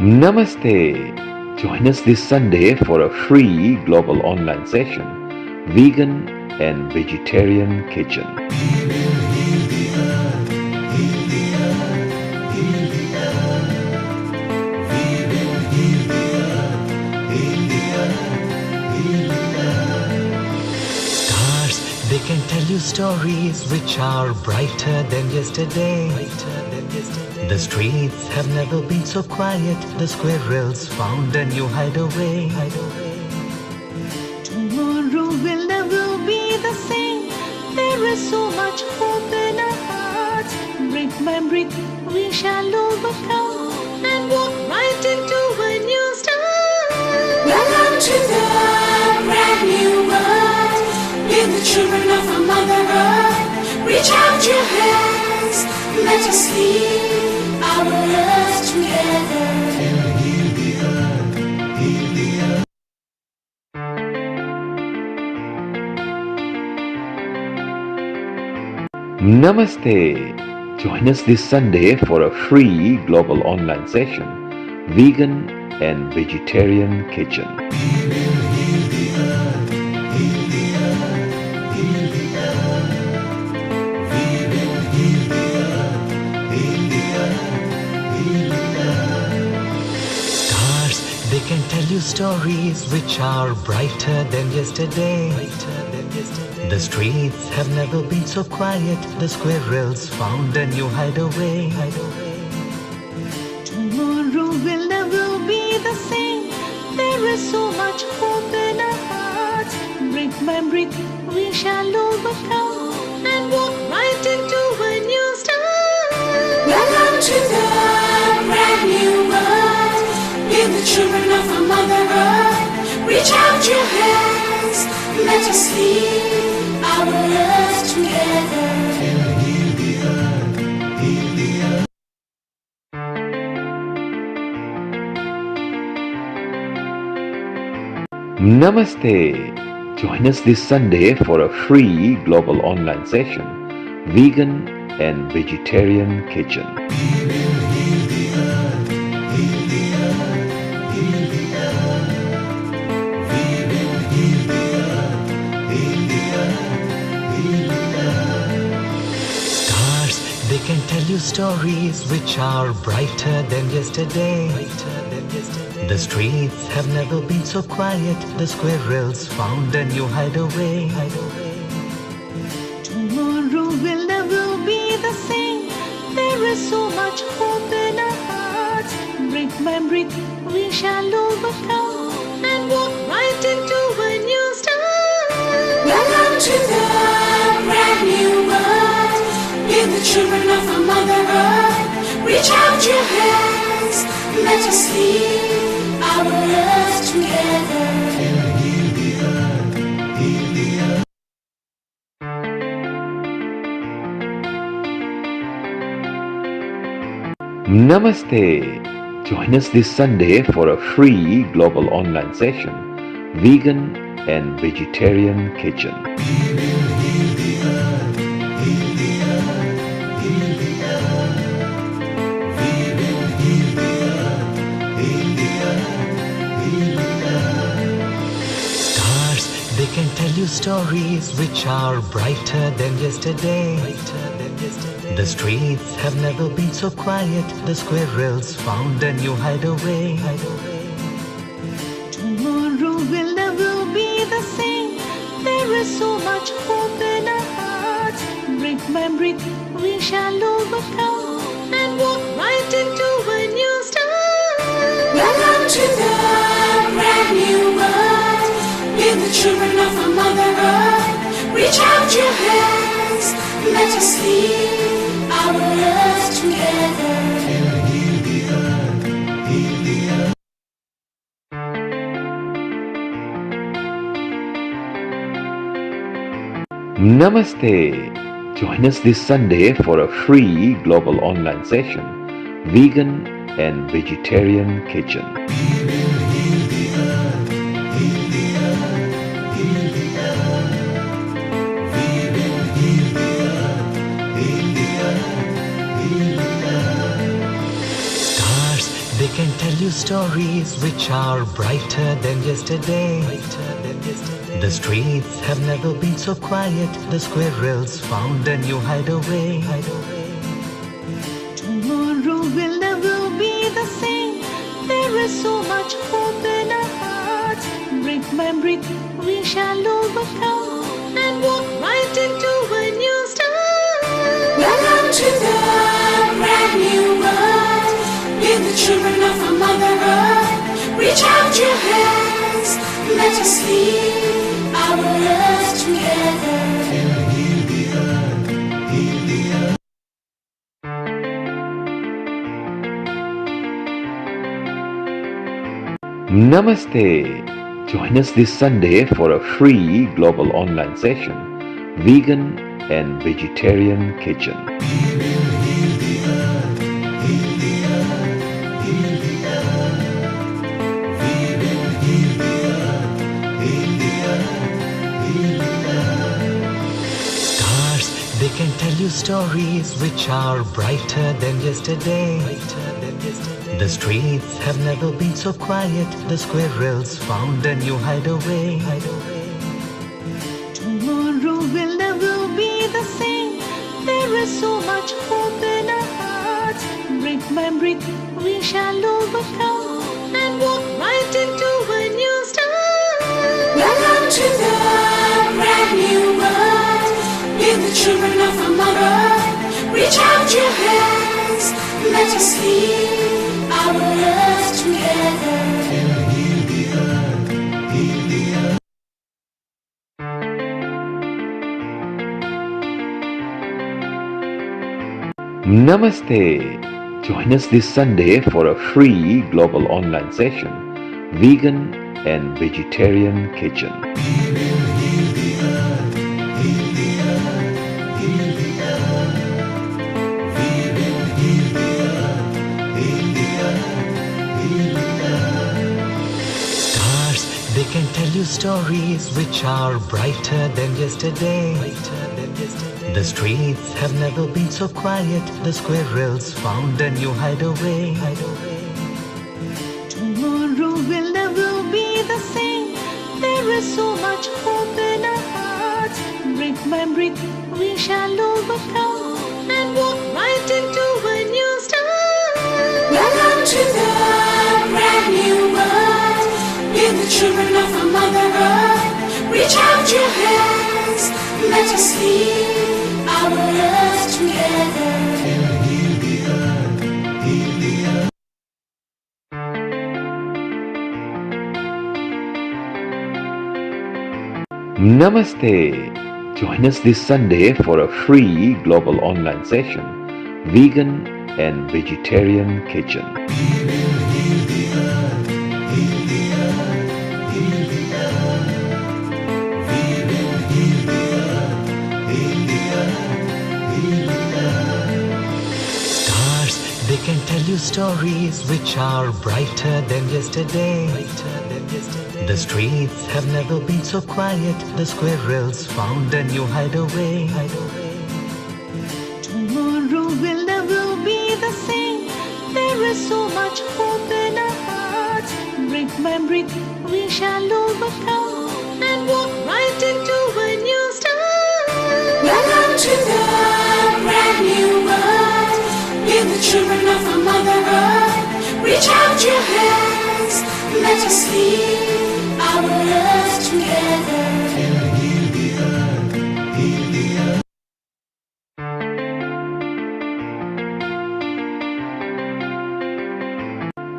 Namaste. Join us this Sunday for a free global online session, Vegan and Vegetarian Kitchen. Stars, they can tell you stories which are brighter than yesterday. The streets have never been so quiet. The squirrels found a new hideaway. Tomorrow will never be the same. There is so much hope in our hearts. Brick by brick, we shall overcome and walk right into a new start. Welcome to the brand new world. We're the children of a Mother Earth. Reach out your hands, let us heal our earth together. Namaste. Join us this Sunday for a free global online session, Vegan and Vegetarian Kitchen. Stars, they can tell you stories which are brighter than yesterday. The streets have never been so quiet. The squirrels found a new hideaway. Tomorrow will never be the same. There is so much hope in our hearts. Brick by brick, we shall overcome and walk right into a new start. Welcome to the brand new world. We're the children of a Mother Earth. Reach out your hands, let us heal our earth together. Namaste. Join us this Sunday for a free global online session, Vegan and Vegetarian Kitchen. Stars, they can tell you stories which are brighter than yesterday. The streets have never been so quiet. The squirrels found a new hideaway. Tomorrow will never be the same. There is so much hope in our hearts. Brick by brick, we shall overcome and walk right into a new start. Welcome to the brand new world. We're the children of a Mother Earth. Reach out your hands, let us heal our earth together. Namaste. Join us this Sunday for a free global online session, Vegan and Vegetarian Kitchen. Stars, they can tell you stories which are brighter than yesterday. The streets have never been so quiet. The squirrels found a new hideaway. Tomorrow will never be the same. There is so much hope in our hearts. Brick by brick, we shall overcome and walk right into a new start. Welcome to the brand new world. We're the children of a Mother Earth. Reach out your hands, let us heal our earth together. Namaste. Join us this Sunday for a free global online session, Vegan and Vegetarian Kitchen. can tell you stories which are brighter than yesterday. The streets have never been so quiet. The squirrels found a new hideaway. Tomorrow will never be the same. There is so much hope in our hearts. Brick by brick, we shall overcome and walk right into a new start. Welcome to the brand new world. We're the children of our Mother Earth. Reach out your hands, let us heal our earth together. Heal the earth, heal the earth. Namaste. Join us this Sunday for a free global online session, Vegan and Vegetarian Kitchen. We will heal the earth, heal the earth, heal the earth. We will heal the earth, heal the earth, heal the earth. Stars, they can tell you stories which are brighter than yesterday. The streets have never been so quiet. The squirrels found a new hideaway. Tomorrow will never be the same. There is so much hope in our hearts. Brick by brick, we shall overcome and walk right into a new start. Welcome to the brand new world. We're the children of our Mother Earth. Reach out your hands, let us heal our earth together. Heal the earth, heal the earth. Namaste. Join us this Sunday for a free global online session, Vegan and Vegetarian Kitchen. We will heal the earth, heal the earth, heal the earth. We will heal the earth, heal the earth, heal the earth. Stars, they can tell you stories which are brighter than yesterday. The streets have never been so quiet. The squirrels found a new hideaway. Tomorrow will never be the same. There is so much hope in our hearts. Brick by brick, we shall overcome and walk right into a new start. Welcome to the brand new world. We're the children of our Mother Earth. Reach out your hands, let us heal our earth together. Heal the earth, heal the earth. Namaste. Join us this Sunday for a free global online session, Vegan and Vegetarian Kitchen. We will heal the earth, heal the earth, heal the earth. We will heal the earth, heal the earth, heal the earth. Stars, they can tell you stories which are brighter than yesterday. The streets have never been so quiet. The squirrels found a new hideaway. Tomorrow will never be the same. There is so much hope in our hearts. Brick by brick, we shall overcome and walk right into a new start. Welcome to the brand new world. We're the children of our Mother Earth. Reach out your hands, let us heal our earth together. Heal the earth, heal the earth.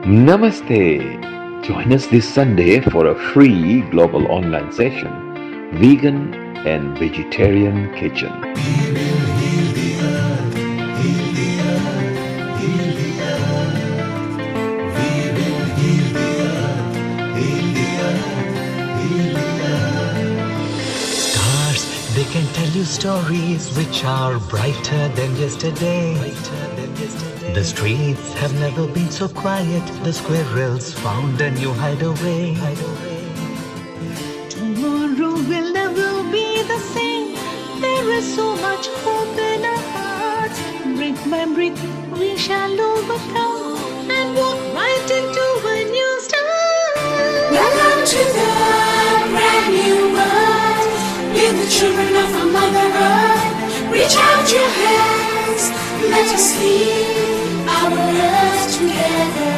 Namaste. Join us this Sunday for a free global online session, Vegan and Vegetarian Kitchen. We will heal the earth, heal the earth, heal the earth. We will heal the earth, heal the earth, heal the earth. Stars, they can tell you stories which are brighter than yesterday. The streets have never been so quiet. The squirrels found a new hideaway. Tomorrow will never be the same. There is so much hope in our hearts. Brick by brick, we shall overcome and walk right children of our Mother Earth. Reach out your hands, let us heal our earth together.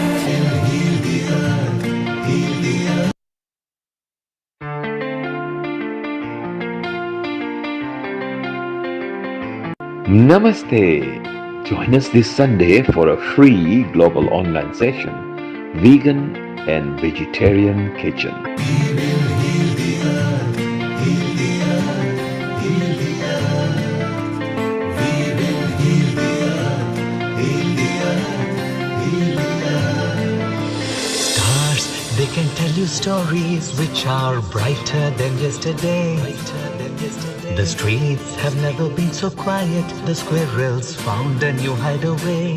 Namaste. Join us this Sunday for a free global online session, Vegan and Vegetarian Kitchen. Stars, they can tell you stories which are brighter than yesterday. The streets have never been so quiet. The squirrels found a new hideaway.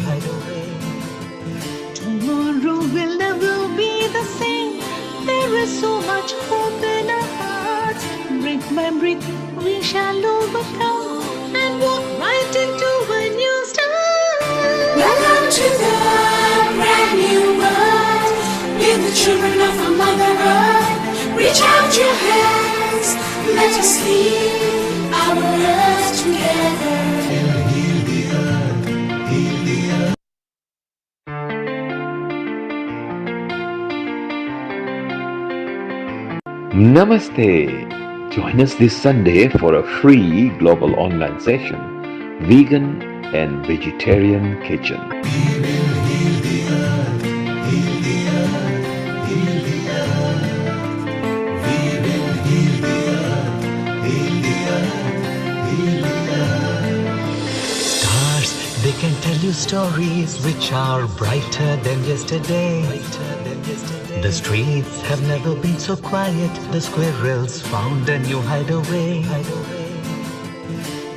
Tomorrow will never be the same. There is so much hope in our hearts. Brick by brick, we shall overcome and walk right into a new start. Welcome to the brand new world. We're the children of our Mother Earth. Reach out your hands, let us heal our earth together. Namaste. Join us this Sunday for a free global online session, Vegan and Vegetarian Kitchen. Stars, they can tell you stories which are brighter than yesterday. The streets have never been so quiet. The squirrels found a new hideaway.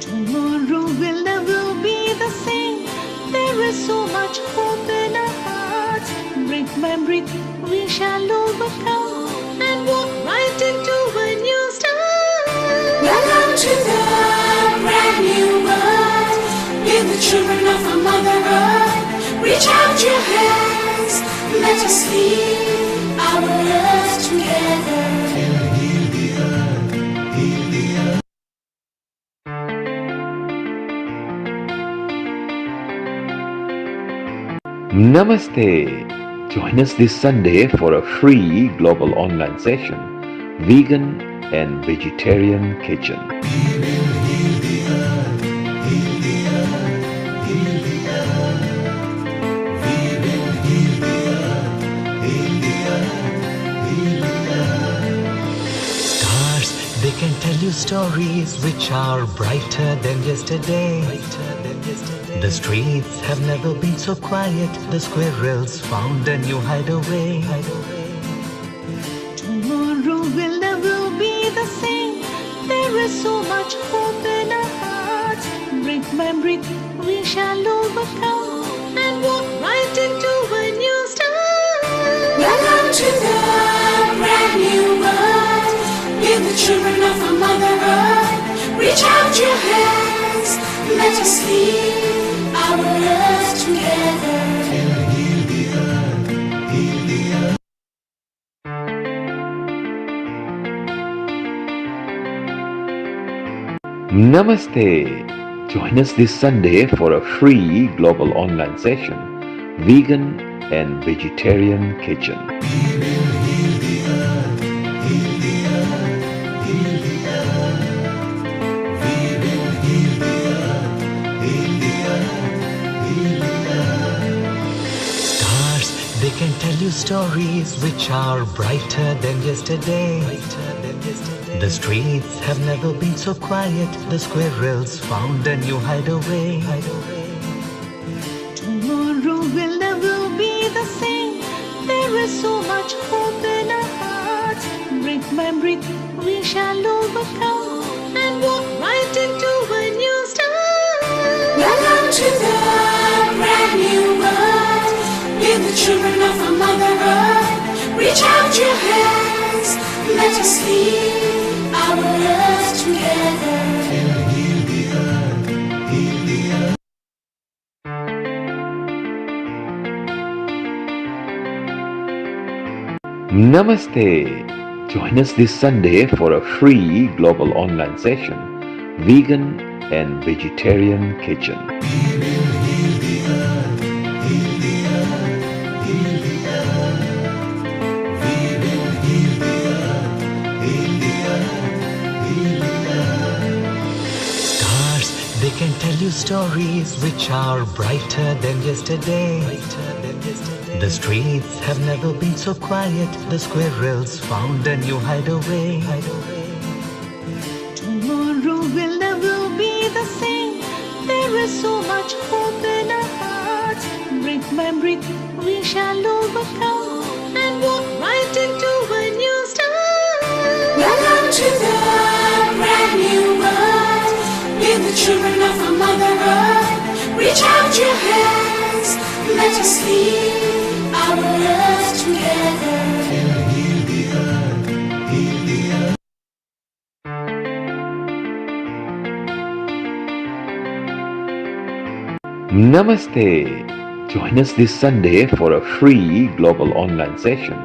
Tomorrow will never be the same. There is so much hope in our hearts. Brick by brick, we shall overcome and walk right into a new start. Welcome to the brand new world. We're the children of our Mother Earth. Reach out your hands, let us heal our earth together. Namaste. Join us this Sunday for a free global online session, Vegan and Vegetarian Kitchen. Stars, they can tell you stories which are brighter than yesterday. The streets have never been so quiet. The squirrels found a new hideaway. Tomorrow will never be the same. There is so much hope in our hearts. Brick by brick, we shall overcome and walk right into a new start. Welcome to the brand new world. We're the children of our Mother Earth. Reach out your hands, let us heal our earth together. Namaste. Join us this Sunday for a free global online session, Vegan and Vegetarian Kitchen. Stars, they can tell you stories which are brighter than yesterday. The streets have never been so quiet. The squirrels found a new hideaway. Tomorrow will never be the same. There is so much hope in our hearts. Brick by brick, we shall overcome and walk right into a new start. Welcome to the brand new world. We're the children of our Mother Earth. Reach out your hands, let us heal our earth together. Namaste. Join us this Sunday for a free global online session, Vegan and Vegetarian Kitchen. Stars, they can tell you stories which are brighter than yesterday. The streets have never been so quiet. The squirrels found a new hideaway. Tomorrow will never be the same. There is so much hope in our hearts. Brick by brick, we shall overcome and walk right into a new start. Welcome to the brand new world. We're the children of a Mother Earth. Reach out your hands, let us heal our earth together. Namaste. Join us this Sunday for a free global online session,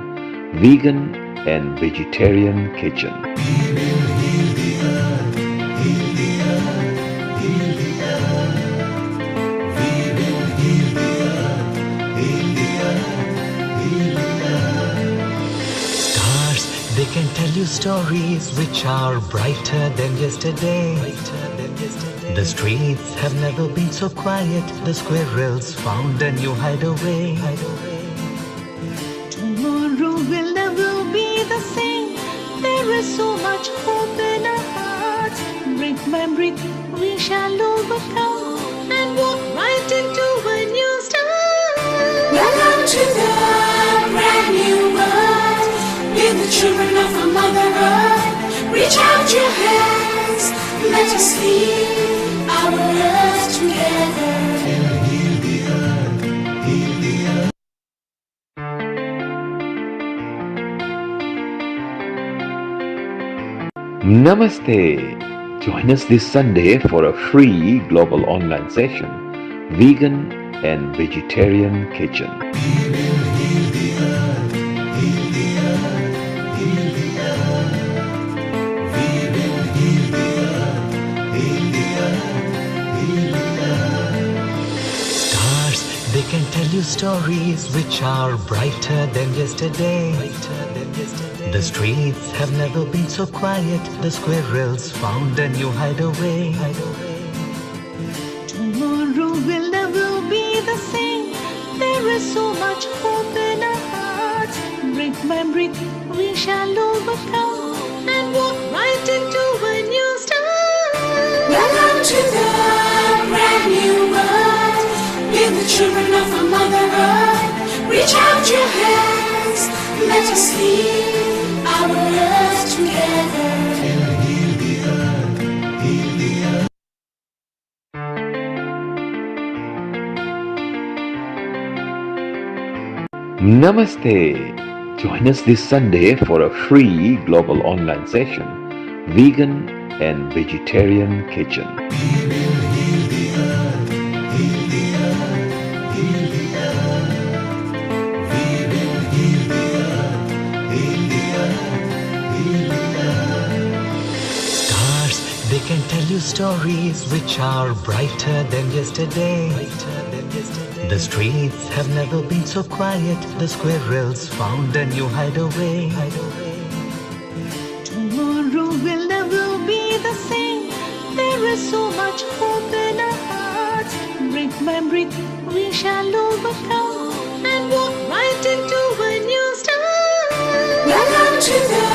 Vegan and Vegetarian Kitchen. Stars, they can tell you stories which are brighter than yesterday. The streets have never been so quiet. The squirrels found a new hideaway. Tomorrow will never be the same. There is so much hope in our hearts. Brick by brick, we shall overcome and walk right into a new start. Welcome to the brand new world. We're the children of a Mother Earth. Reach out your hands, let us heal our earth together. Namaste. Join us this Sunday for a free global online session, Vegan and Vegetarian Kitchen. Stars, they can tell you stories which are brighter than yesterday. The streets have never been so quiet. The squirrels found a new hideaway. Tomorrow will never be the same. There is so much hope in our hearts. Brick by brick, we shall overcome and walk right into a new start. Welcome to the brand new world. We're the children of a Mother Earth. Reach out your hands, let us heal our earth together. Namaste. Join us this Sunday for a free global online session, Vegan and Vegetarian Kitchen. Stars, they can tell you stories which are brighter than yesterday. The streets have never been so quiet. The squirrels found a new hideaway. Tomorrow will never be the same. There is so much hope in our hearts. Brick by brick, we shall overcome and walk right into a new start. Welcome to the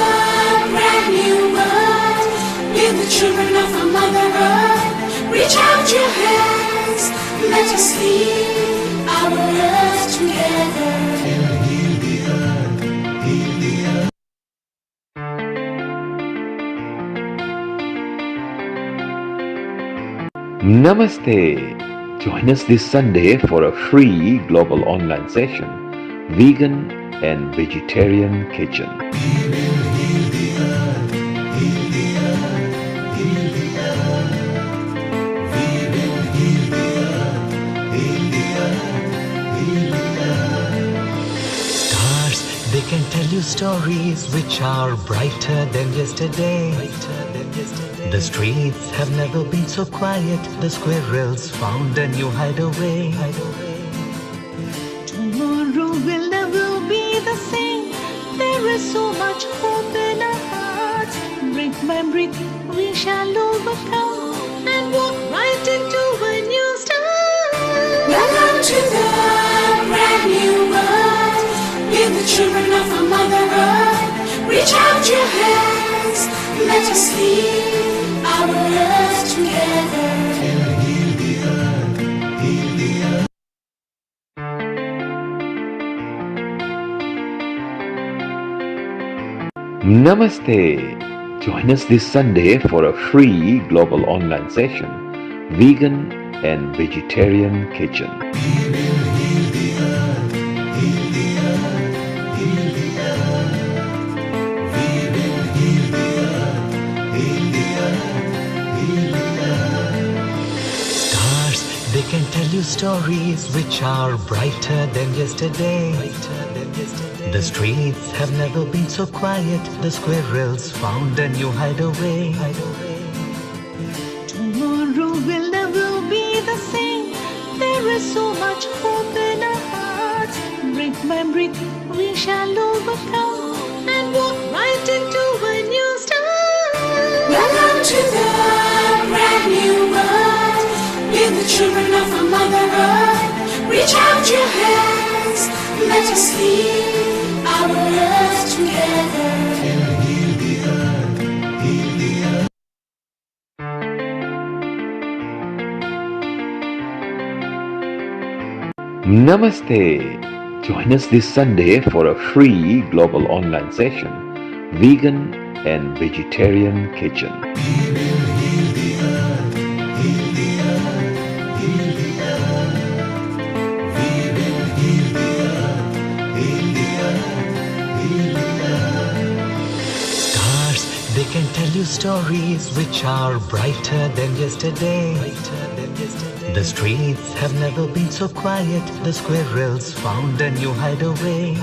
brand new world. We're the children of a Mother Earth. Reach out your hands, let us heal our earth together. Namaste. Join us this Sunday for a free global online session, Vegan and Vegetarian Kitchen. Stars, they can tell you you stories which are brighter than yesterday. The streets have never been so quiet. The squirrels found a new hideaway. Tomorrow will never be the same. There is so much hope in our hearts. Brick by brick, we shall overcome and walk right into a new start. Welcome to the brand new world. We're the children of our Mother Earth. Reach out your hands, let us heal our earth together. Namaste. Join us this Sunday for a free global online session, Vegan and Vegetarian Kitchen. Stars, they can tell you stories which are brighter than yesterday. The streets have never been so quiet. The squirrels found a new hideaway. Tomorrow will never be the same. There is so much hope in our hearts. Brick by brick, we shall overcome and walk right into a new start. Welcome to the brand new world. We're the children of our Mother Earth. Reach out your hands, let us heal our earth together. Namaste. Join us this Sunday for a free global online session, Vegan and Vegetarian Kitchen. Stars, they can tell you stories which are brighter than yesterday. The streets have never been so quiet. The squirrels found a new hideaway.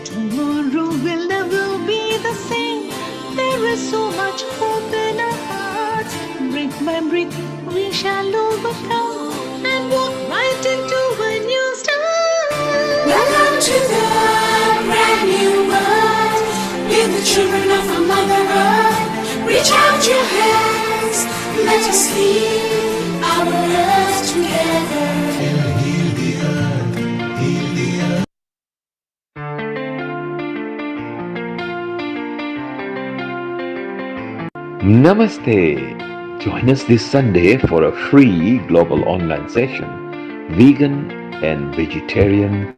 Tomorrow will never be the same. There is so much hope in our hearts. Brick by brick, we shall overcome and walk right into a new start. Welcome to the brand new world. We're the children of our Mother Earth. Reach out your hands, let us heal our earth together. Namaste. Join us this Sunday for a free global online session, Vegan and Vegetarian.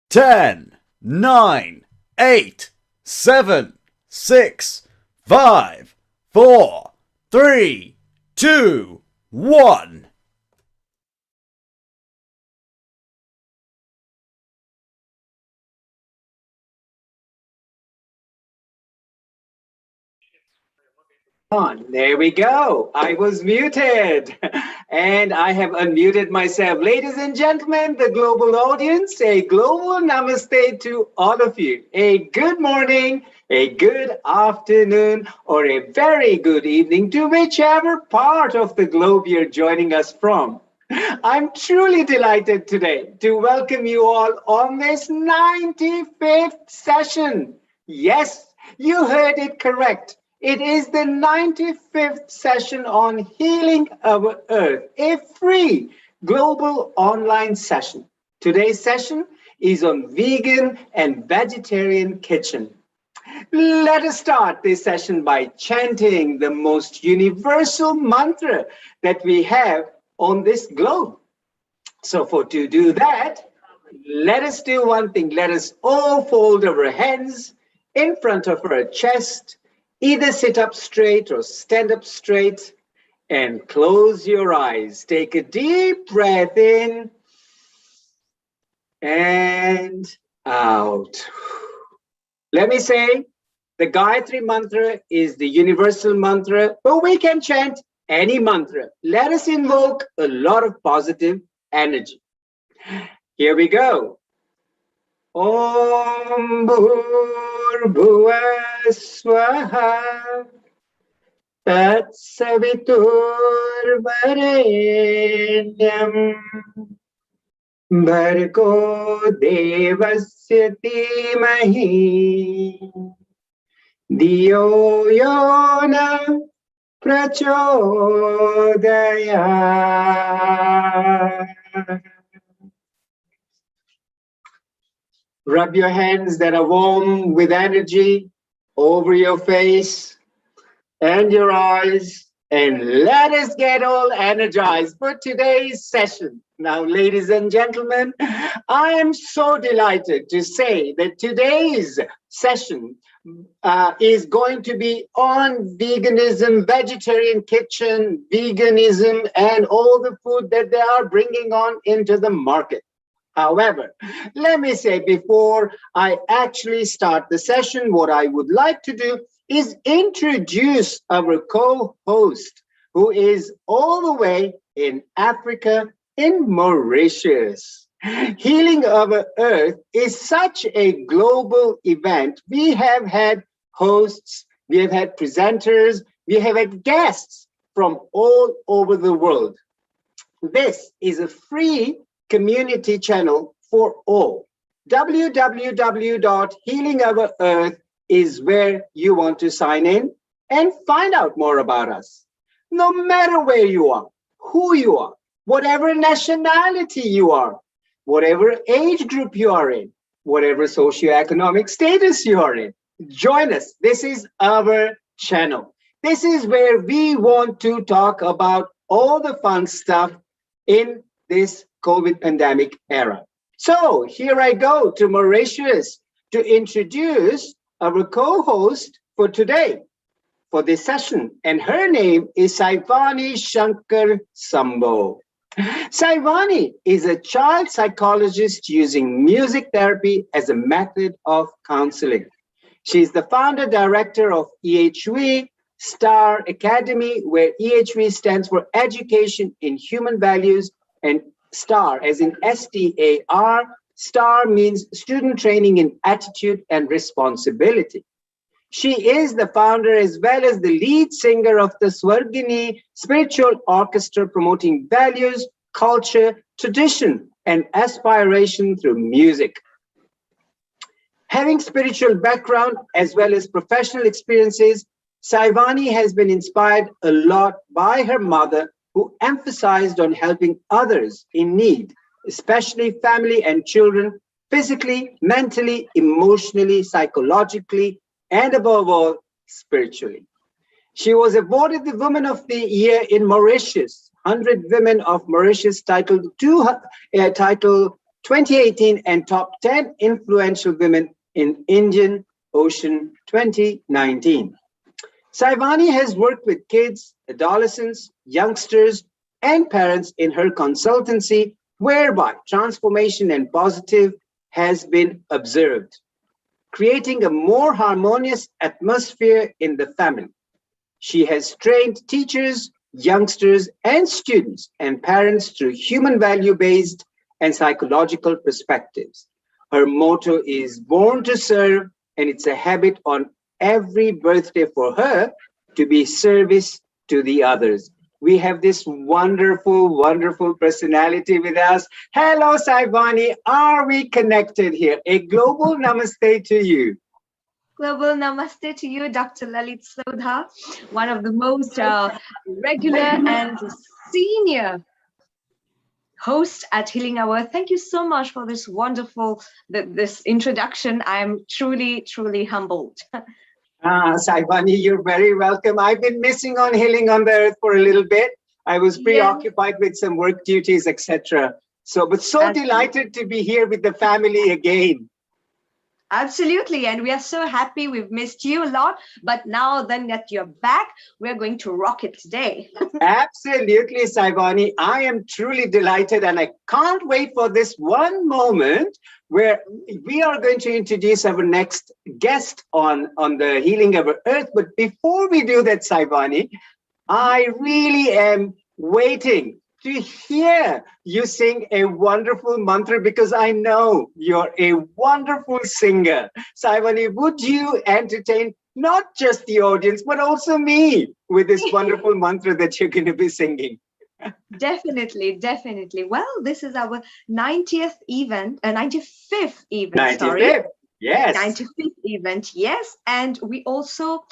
10, 9, 8, 7, 6, 5, 4, 3, 2, 1. On. There we go. I was muted and I have unmuted myself. Ladies and gentlemen, the global audience, a global namaste to all of you. A good morning, a good afternoon, or a very good evening to whichever part of the globe you're joining us from. I'm truly delighted today to welcome you all on this 95th session. Yes, you heard it correct. It is the 95th session on Healing Our Earth, a free global online session. Today's session is on Vegan and Vegetarian Kitchen. Let us start this session by chanting the most universal mantra that we have on this globe. So to do that, let us do one thing. Let us all fold our hands in front of our chest. Either sit up straight or stand up straight and close your eyes. Take a deep breath in and out. Let me say The Gayatri mantra is the universal mantra, but we can chant any mantra. Let us invoke a lot of positive energy. Here we go. Om Bhur Swaha Tat Savitur Varenyam Bhargo Devasya Dhimahi Diyo Yona Prachodaya. Rub your hands that are warm with energy over your face and your eyes, and let us get all energized for today's session. Now, ladies and gentlemen, I am so delighted to say that today's session is going to be on veganism, vegetarian kitchen, veganism, and all the food that they are bringing on into the market. However, let me say before I actually start the session, what I would like to do is introduce our co-host, who is all the way in Africa, in Mauritius. Healing Our Earth is such a global event. We have had hosts, we have had presenters, we have had guests from all over the world. This is a free community channel for all. www.healingour.earth is where you want to sign in and find out more about us. No matter where you are, who you are, whatever nationality you are, whatever age group you are in, whatever socioeconomic status you are in, join us. This is our channel. This is where we want to talk about all the fun stuff in this COVID pandemic era. So here I go to Mauritius to introduce our co-host for today, for this session. And her name is Saivani Shankar Sambo. Saivani is a child psychologist using music therapy as a method of counseling. She is the founder director of EHV Star Academy, where EHV stands for Education in Human Values, and STAR, as in STAR, STAR means Student Training in Attitude and Responsibility. She is the founder as well as the lead singer of the Swargini spiritual orchestra, promoting values, culture, tradition, and aspiration through music. Having spiritual background as well as professional experiences, Saivani has been inspired a lot by her mother, who emphasized on helping others in need, especially family and children, physically, mentally, emotionally, psychologically, and above all, spiritually. She was awarded the Woman of the Year in Mauritius, 100 Women of Mauritius title 2018, and Top 10 Influential Women in Indian Ocean 2019. Saivani has worked with kids, adolescents, youngsters, and parents in her consultancy, whereby transformation and positive has been observed, creating a more harmonious atmosphere in the family. She has trained teachers, youngsters, and students and parents through human value-based and psychological perspectives. Her motto is Born to Serve, and it's a habit on every birthday for her to be service to the others. We have this wonderful, wonderful personality with us. Hello, Saivani. Are we connected here? A global namaste to you. Global namaste to you, Dr. Lalit Sodha, one of the most regular and senior hosts at Healing Hour. Thank you so much for this wonderful, this introduction. I'm truly, truly humbled. Saivani, you're very welcome. I've been missing on Healing on the Earth for a little bit. I was preoccupied with some work duties, etc. But so delighted to be here with the family again. Absolutely. And we are so happy. We've missed you a lot. But now then that you're back, we're going to rock it today. Absolutely, Saivani. I am truly delighted and I can't wait for this one moment where we are going to introduce our next guest on the Healing Our Earth. But before we do that, Saivani, I really am waiting to hear you sing a wonderful mantra because I know you're a wonderful singer. Saivani, would you entertain not just the audience, but also me with this wonderful mantra that you're going to be singing? Definitely, definitely. Well, this is our 90th event, 95th event, sorry. 95th. Yes. 95th event, yes. And we also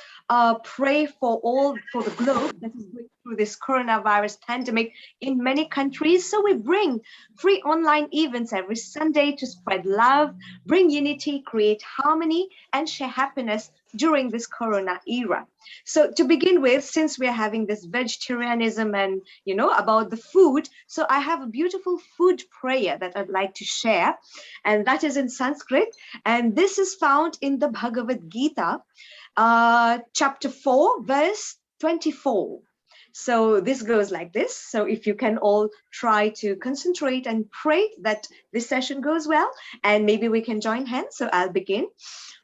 pray for the globe that is going through this coronavirus pandemic in many countries. So we bring free online events every Sunday to spread love, bring unity, create harmony, and share happiness during this corona era. So to begin with, since we are having this vegetarianism and about the food, so I have a beautiful food prayer that I'd like to share, and that is in Sanskrit, and this is found in the Bhagavad Gita, chapter 4, verse 24. So this goes like this. So if you can all try to concentrate and pray that this session goes well, and maybe we can join hands. So I'll begin.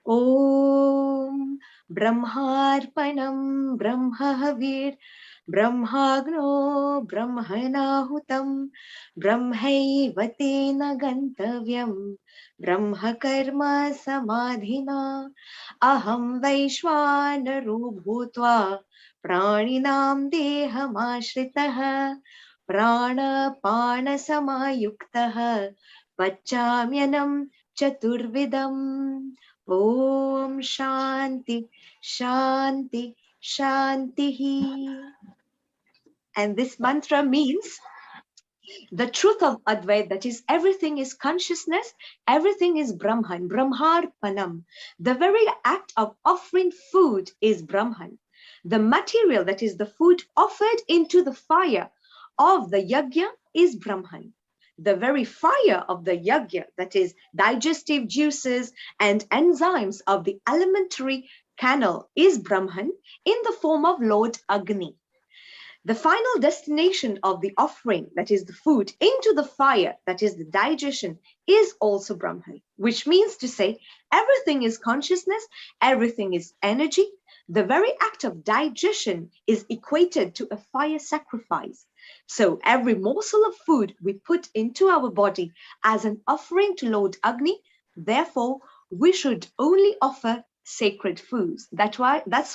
Om Brahmarpanam Brahmahavir Brahmagno Brahmanahutam Brahmaivate Gantavyam Brahmakarma Samadhina Aham Vaishvanaru Bhutva Praninam Dehamashritah Prana Pana Samayuktah Pachamyanam Chaturvidam. Om Shanti, Shanti, Shanti. And this mantra means the truth of Advaita, that is, everything is consciousness, everything is Brahman, Brahmarpanam. The very act of offering food is Brahman. The material, that is, the food offered into the fire of the yajna, is Brahman. The very fire of the yajna, that is, digestive juices and enzymes of the alimentary canal, is Brahman in the form of Lord Agni. The final destination of the offering, that is the food, into the fire, that is the digestion, is also Brahman, which means to say everything is consciousness, everything is energy. The very act of digestion is equated to a fire sacrifice. So every morsel of food we put into our body as an offering to Lord Agni, therefore we should only offer sacred foods. That's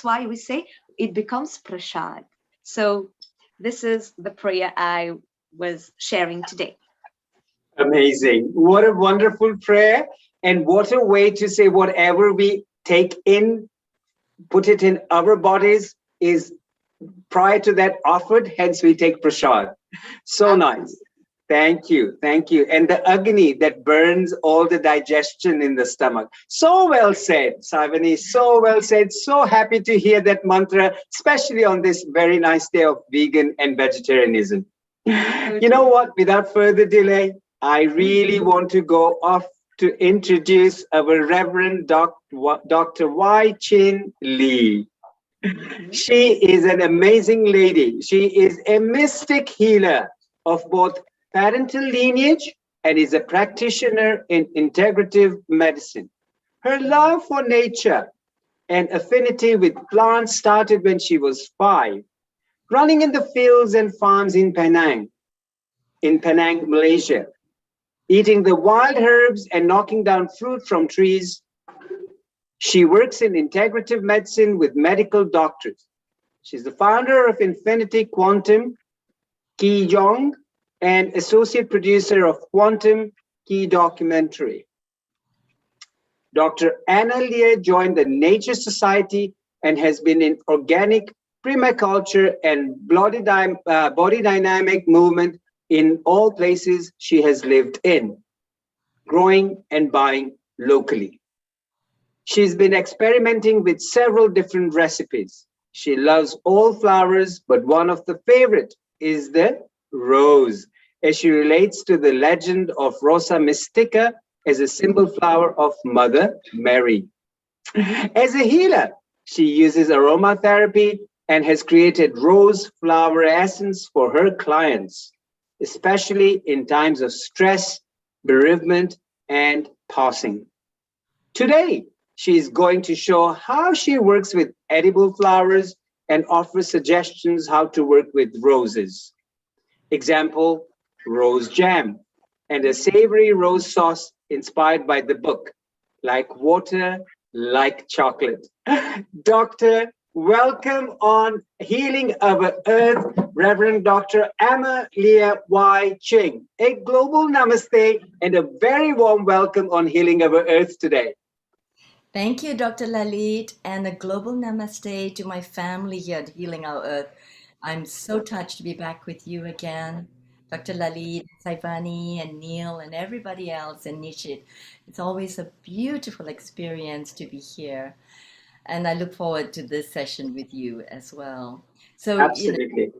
why we say it becomes prasad. So this is the prayer I was sharing today. Amazing. What a wonderful prayer. And what a way to say whatever we take in, put it in our bodies, is prior to that offered, hence we take prasad. So nice. Thank you. Thank you. And the Agni that burns all the digestion in the stomach. So well said, Saivani. So well said. So happy to hear that mantra, especially on this very nice day of vegan and vegetarianism. You know what? Without further delay, I really want to go off to introduce our Reverend Dr. Y. Chin Lee. She is an amazing lady. She is a mystic healer of both parental lineage and is a practitioner in integrative medicine. Her love for nature and affinity with plants started when she was 5, running in the fields and farms in Penang, Malaysia, eating the wild herbs and knocking down fruit from trees. She works in integrative medicine with medical doctors. She's the founder of Infinity Quantum Ki Yong and associate producer of Quantum Ki documentary. Dr. Anna Lear joined the Nature Society and has been in organic permaculture and body dynamic movement in all places she has lived in, growing and buying locally. She's been experimenting with several different recipes. She loves all flowers, but one of the favorite is the rose, as she relates to the legend of Rosa Mystica as a symbol flower of Mother Mary. As a healer, she uses aromatherapy and has created rose flower essence for her clients, especially in times of stress, bereavement, and passing. Today, she is going to show how she works with edible flowers and offers suggestions how to work with roses. Example, rose jam and a savory rose sauce inspired by the book, like water, like chocolate. Doctor, welcome on Healing Our Earth, Reverend Dr. Emma Leah Y. Ching. A global namaste and a very warm welcome on Healing Our Earth today. Thank you, Dr. Lalit, and a global namaste to my family here at Healing Our Earth. I'm so touched to be back with you again, Dr. Lalit, Saivani, and Neil, and everybody else, and Nishit. It's always a beautiful experience to be here, and I look forward to this session with you as well. So, Absolutely.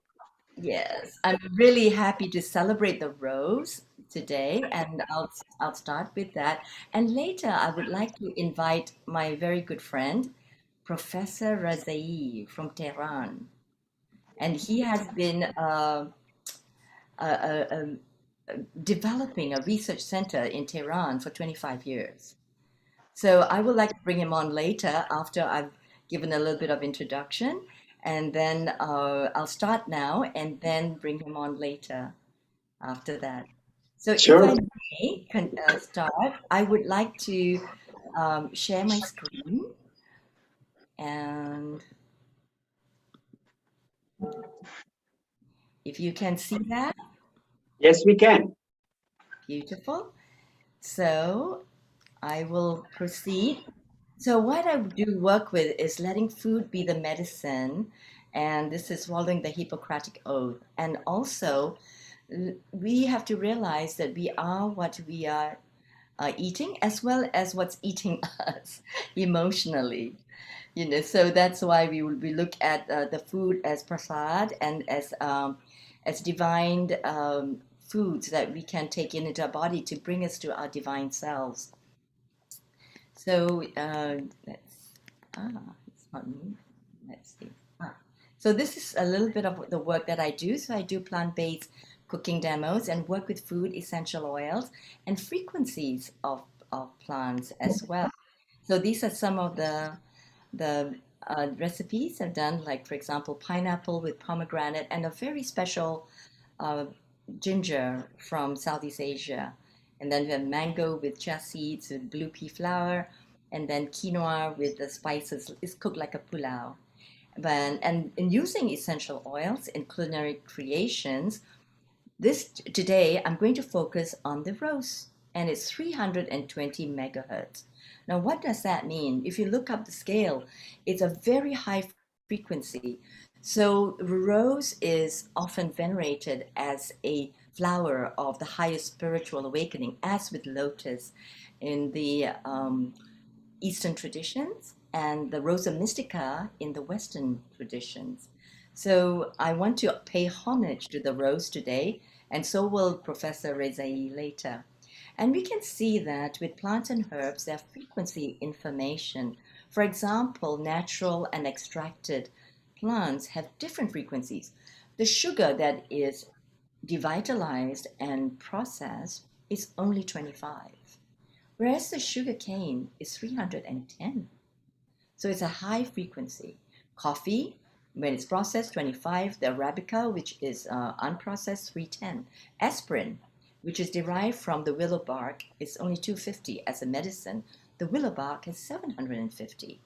yes, I'm really happy to celebrate the rose today, and I'll start with that. And later, I would like to invite my very good friend, Professor Razai from Tehran, and he has been uh, uh, um, developing a research center in Tehran for 25 years. So I would like to bring him on later after I've given a little bit of introduction, and then I'll start now and then bring him on later after that. So if Sure. I may start, I would like to share my screen, and if you can see that, Yes, we can. beautiful. So I will proceed. So what I do work with is letting food be the medicine, and this is following the Hippocratic Oath. And also, we have to realize that we are what we are eating, as well as what's eating us emotionally. So that's why we look at the food as prasad and as divine foods that we can take in into our body to bring us to our divine selves. So it's not me. Let's see. Ah. So this is a little bit of the work that I do. So I do plant-based cooking demos and work with food essential oils and frequencies of plants as well. So these are some of the recipes I've done, like for example, pineapple with pomegranate and a very special uh, ginger from Southeast Asia. And then we have mango with chia seeds with blue pea flour, and then quinoa with the spices. It's cooked like a pulao. And in using essential oils in culinary creations, today I'm going to focus on the rose, and it's 320 megahertz. Now, what does that mean? If you look up the scale, it's a very high frequency. So, rose is often venerated as a flower of the highest spiritual awakening, as with lotus in the Eastern traditions and the Rosa Mystica in the Western traditions. So I want to pay homage to the rose today, and so will Professor Rezai later. And we can see that with plants and herbs, their frequency information. For example, natural and extracted plants have different frequencies. The sugar that is devitalized and processed is only 25, whereas the sugar cane is 310. So it's a high frequency. Coffee, when it's processed, 25. The Arabica, which is unprocessed, 310. Aspirin, which is derived from the willow bark, is only 250 as a medicine. The willow bark has 750.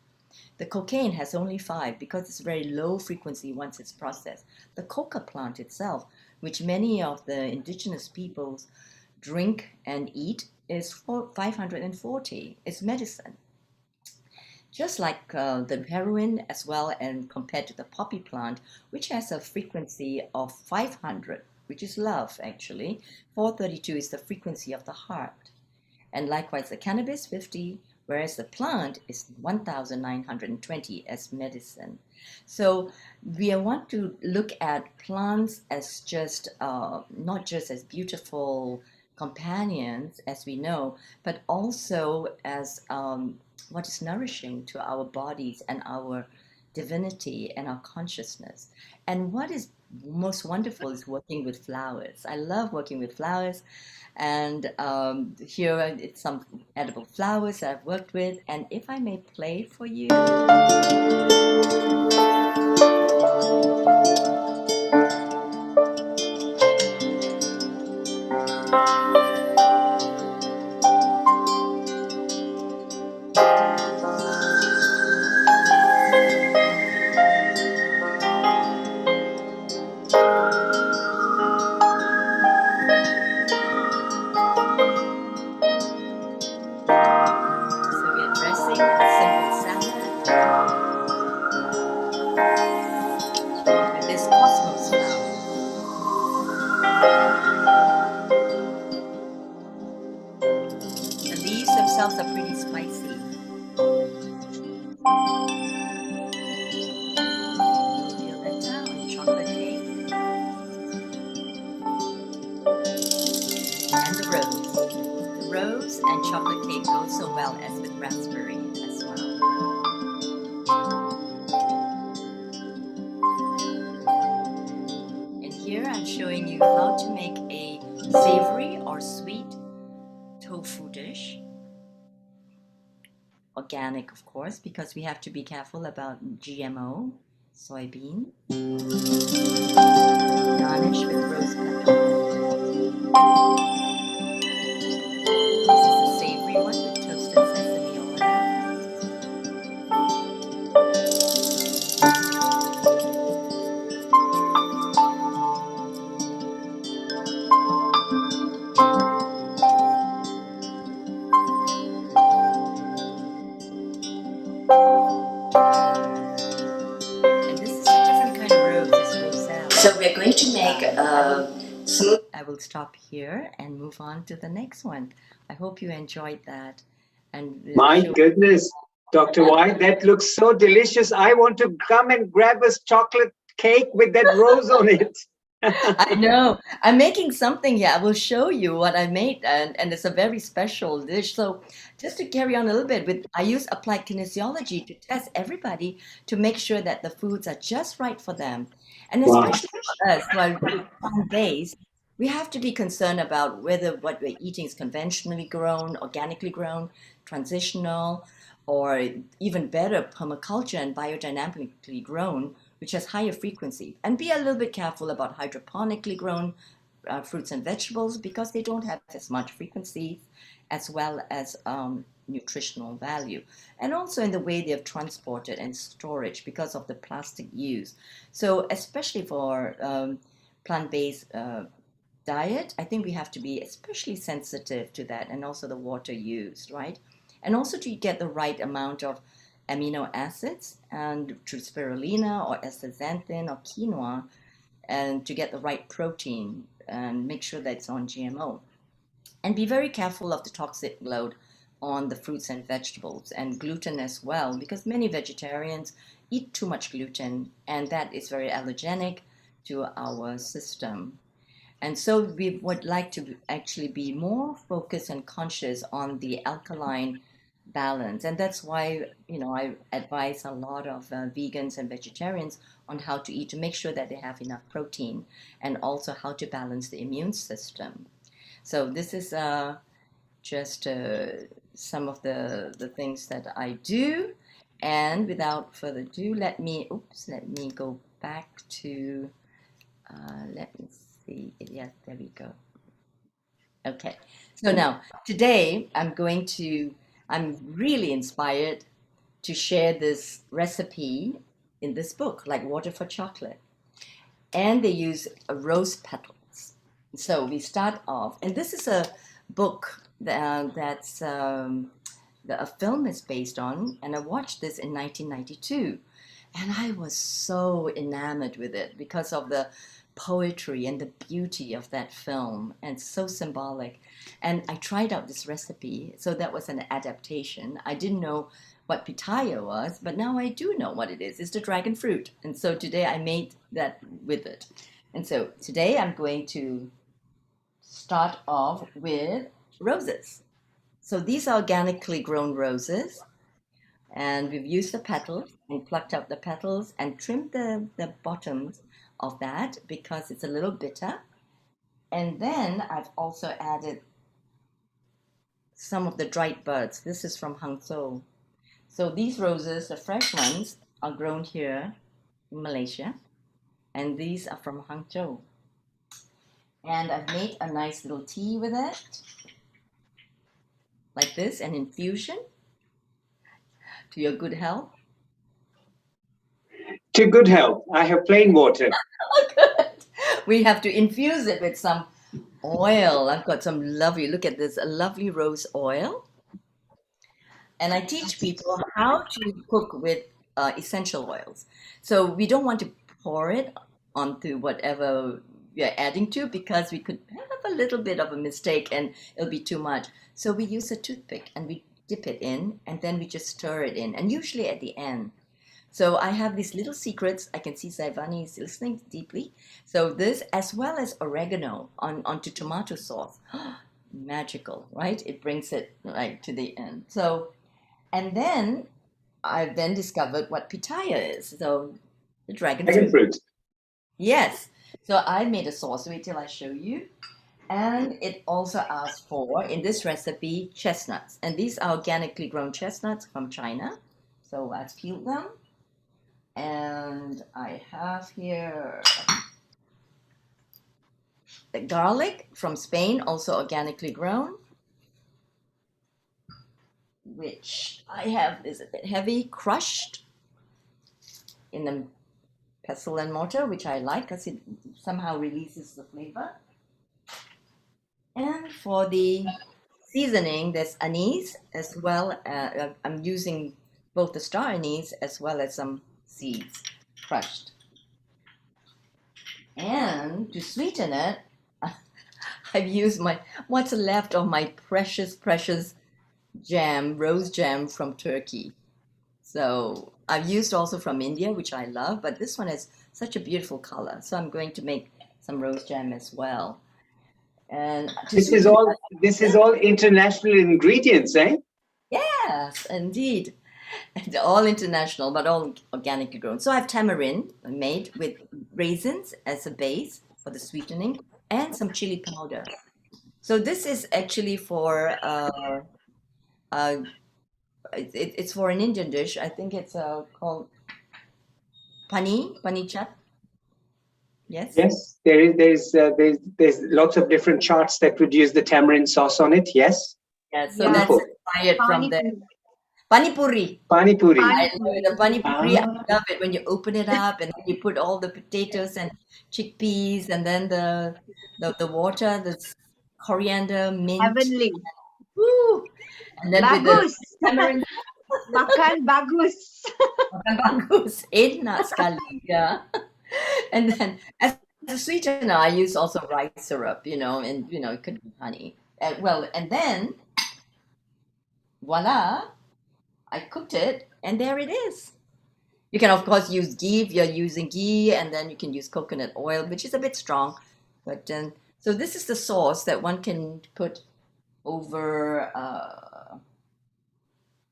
The cocaine has only 5 because it's very low frequency once it's processed. The coca plant itself, which many of the indigenous peoples drink and eat, is 540. It's medicine. Just like the heroin as well, and compared to the poppy plant, which has a frequency of 500, which is love actually. 432 is the frequency of the heart. And likewise the cannabis, 50, whereas the plant is 1920 as medicine. So we want to look at plants as just not just as beautiful companions, as we know, but also as what is nourishing to our bodies and our divinity and our consciousness. And what is most wonderful is working with flowers. I love working with flowers. And here it's some edible flowers that I've worked with. And if I may play for you. So we are dressing a simple salad with this cosmos flower. The leaves themselves are pretty spicy. Violetta on chocolate cake. And the rose. The rose and chocolate cake go so well as with raspberry as well. And here I'm showing you how to make a savory or sweet tofu dish. Organic, of course, because we have to be careful about GMO, soybean. Garnish with rose petals. This is a savory one with toasted sesame oil. And this is a different kind of rose, this roselle. So we're going to make smooth. I will stop here and move on to the next one. I hope you enjoyed that. And My goodness, Dr. White, that looks so delicious. I want to come and grab a chocolate cake with that rose on it. I know. I'm making something here. I will show you what I made, and it's a very special dish. So, just to carry on a little bit, I use applied kinesiology to test everybody to make sure that the foods are just right for them. And Wow. especially for us who are plant-based, we have to be concerned about whether what we're eating is conventionally grown, organically grown, transitional, or even better, permaculture and biodynamically grown, which has higher frequency. And be a little bit careful about hydroponically grown fruits and vegetables because they don't have as much frequency as well as nutritional value. And also in the way they have transported and storage because of the plastic use. So especially for plant-based diet, I think we have to be especially sensitive to that and also the water used, right? And also to get the right amount of amino acids and through spirulina or astaxanthin or quinoa, and to get the right protein and make sure that it's non-GMO. And be very careful of the toxic load on the fruits and vegetables and gluten as well, because many vegetarians eat too much gluten, and that is very allergenic to our system. And so we would like to actually be more focused and conscious on the alkaline balance. And that's why, I advise a lot of vegans and vegetarians on how to eat to make sure that they have enough protein and also how to balance the immune system. So this is just some of the things that I do. And without further ado, let me go back to, let me see. Yes, there we go. Okay. So now, today I'm really inspired to share this recipe in this book, like Water for Chocolate. And they use rose petals. So we start off, and this is a book that's a film is based on, and I watched this in 1992. And I was so enamored with it because of the poetry and the beauty of that film, and so symbolic. And I tried out this recipe, so that was an adaptation. I didn't know what pitaya was, but now I do know what it is. It's the dragon fruit. And so today I made that with it. And so today I'm going to start off with roses. So these are organically grown roses, and we've used the petals and plucked out the petals and trimmed the bottoms of that because it's a little bitter. And then I've also added some of the dried buds. This is from Hangzhou. So these roses, the fresh ones, are grown here in Malaysia, and these are from Hangzhou. And I've made a nice little tea with it, like this, an infusion to your good health. To good health. I have plain water. We have to infuse it with some oil. I've got some lovely, look at this, a lovely rose oil. And I teach people how to cook with essential oils. So we don't want to pour it onto whatever we're adding to because we could have a little bit of a mistake and it'll be too much. So we use a toothpick and we dip it in and then we just stir it in, and usually at the end. So I have these little secrets. I can see Saivani is listening deeply. So this, as well as oregano onto tomato sauce, magical, right? It brings it like to the end. So, and then I've then discovered what pitaya is. So the dragon Dragon fruit. fruit. Yes. So I made a sauce. Wait till I show you. And it also asks for, in this recipe, chestnuts. And these are organically grown chestnuts from China. So I've peeled them. And I have here the garlic from Spain, also organically grown, which I have is a bit heavy, crushed in the pestle and mortar, which I like because it somehow releases the flavor. And for the seasoning, there's anise as well. I'm using both the star anise as well as some seeds crushed. And to sweeten it, I've used what's left of my precious jam, rose jam from Turkey. So I've used also from India, which I love, but this one has such a beautiful color. So I'm going to make some rose jam as well. And This is all international ingredients, eh? Yes, indeed. And all international, but all organically grown. So I have tamarind made with raisins as a base for the sweetening and some chili powder. So this is actually for it's for an Indian dish. I think it's called pani chat. Yes. Yes, there's lots of different charts that would use the tamarind sauce on it. Yes. Yeah. So Yeah. that's Wonderful. inspired from the Pani pani puri. Pani puri. I love the pani puri. I Ah. love it when you open it up and you put all the potatoes and chickpeas and then the water, the coriander, mint. Heavenly. Woo! And then with Bagus. the tamarind. Makan bagus. Makan bagus. Enak sekali. Yeah. And then as a sweetener, I use also rice syrup, and it could be honey. And then voila, I cooked it, and there it is. You can, of course, use ghee if you're using ghee, and then you can use coconut oil, which is a bit strong. But so this is the sauce that one can put over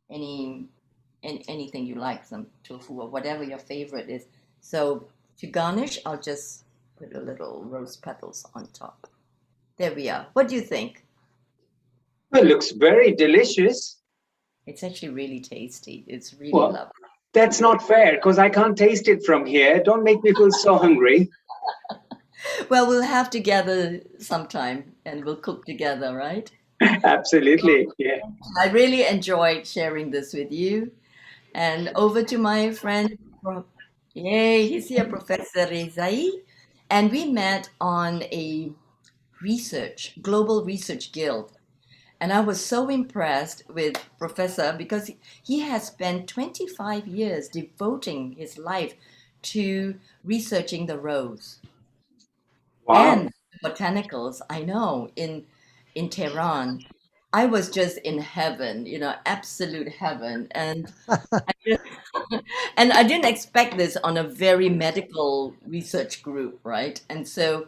anything you like, some tofu or whatever your favorite is. So to garnish, I'll just put a little rose petals on top. There we are. What do you think? It looks very delicious. It's actually really tasty. It's really Well, lovely. That's not fair because I can't taste it from here. Don't make me feel so hungry. Well, we'll have to gather sometime and we'll cook together, right? Absolutely. Yeah. I really enjoyed sharing this with you. And over to my friend, yay, he's here, Professor Rezai. And we met on a global research guild. And I was so impressed with Professor because he has spent 25 years devoting his life to researching the rose Wow. and botanicals. I know in Tehran, I was just in heaven, absolute heaven. And and I didn't expect this on a very medical research group, right? And so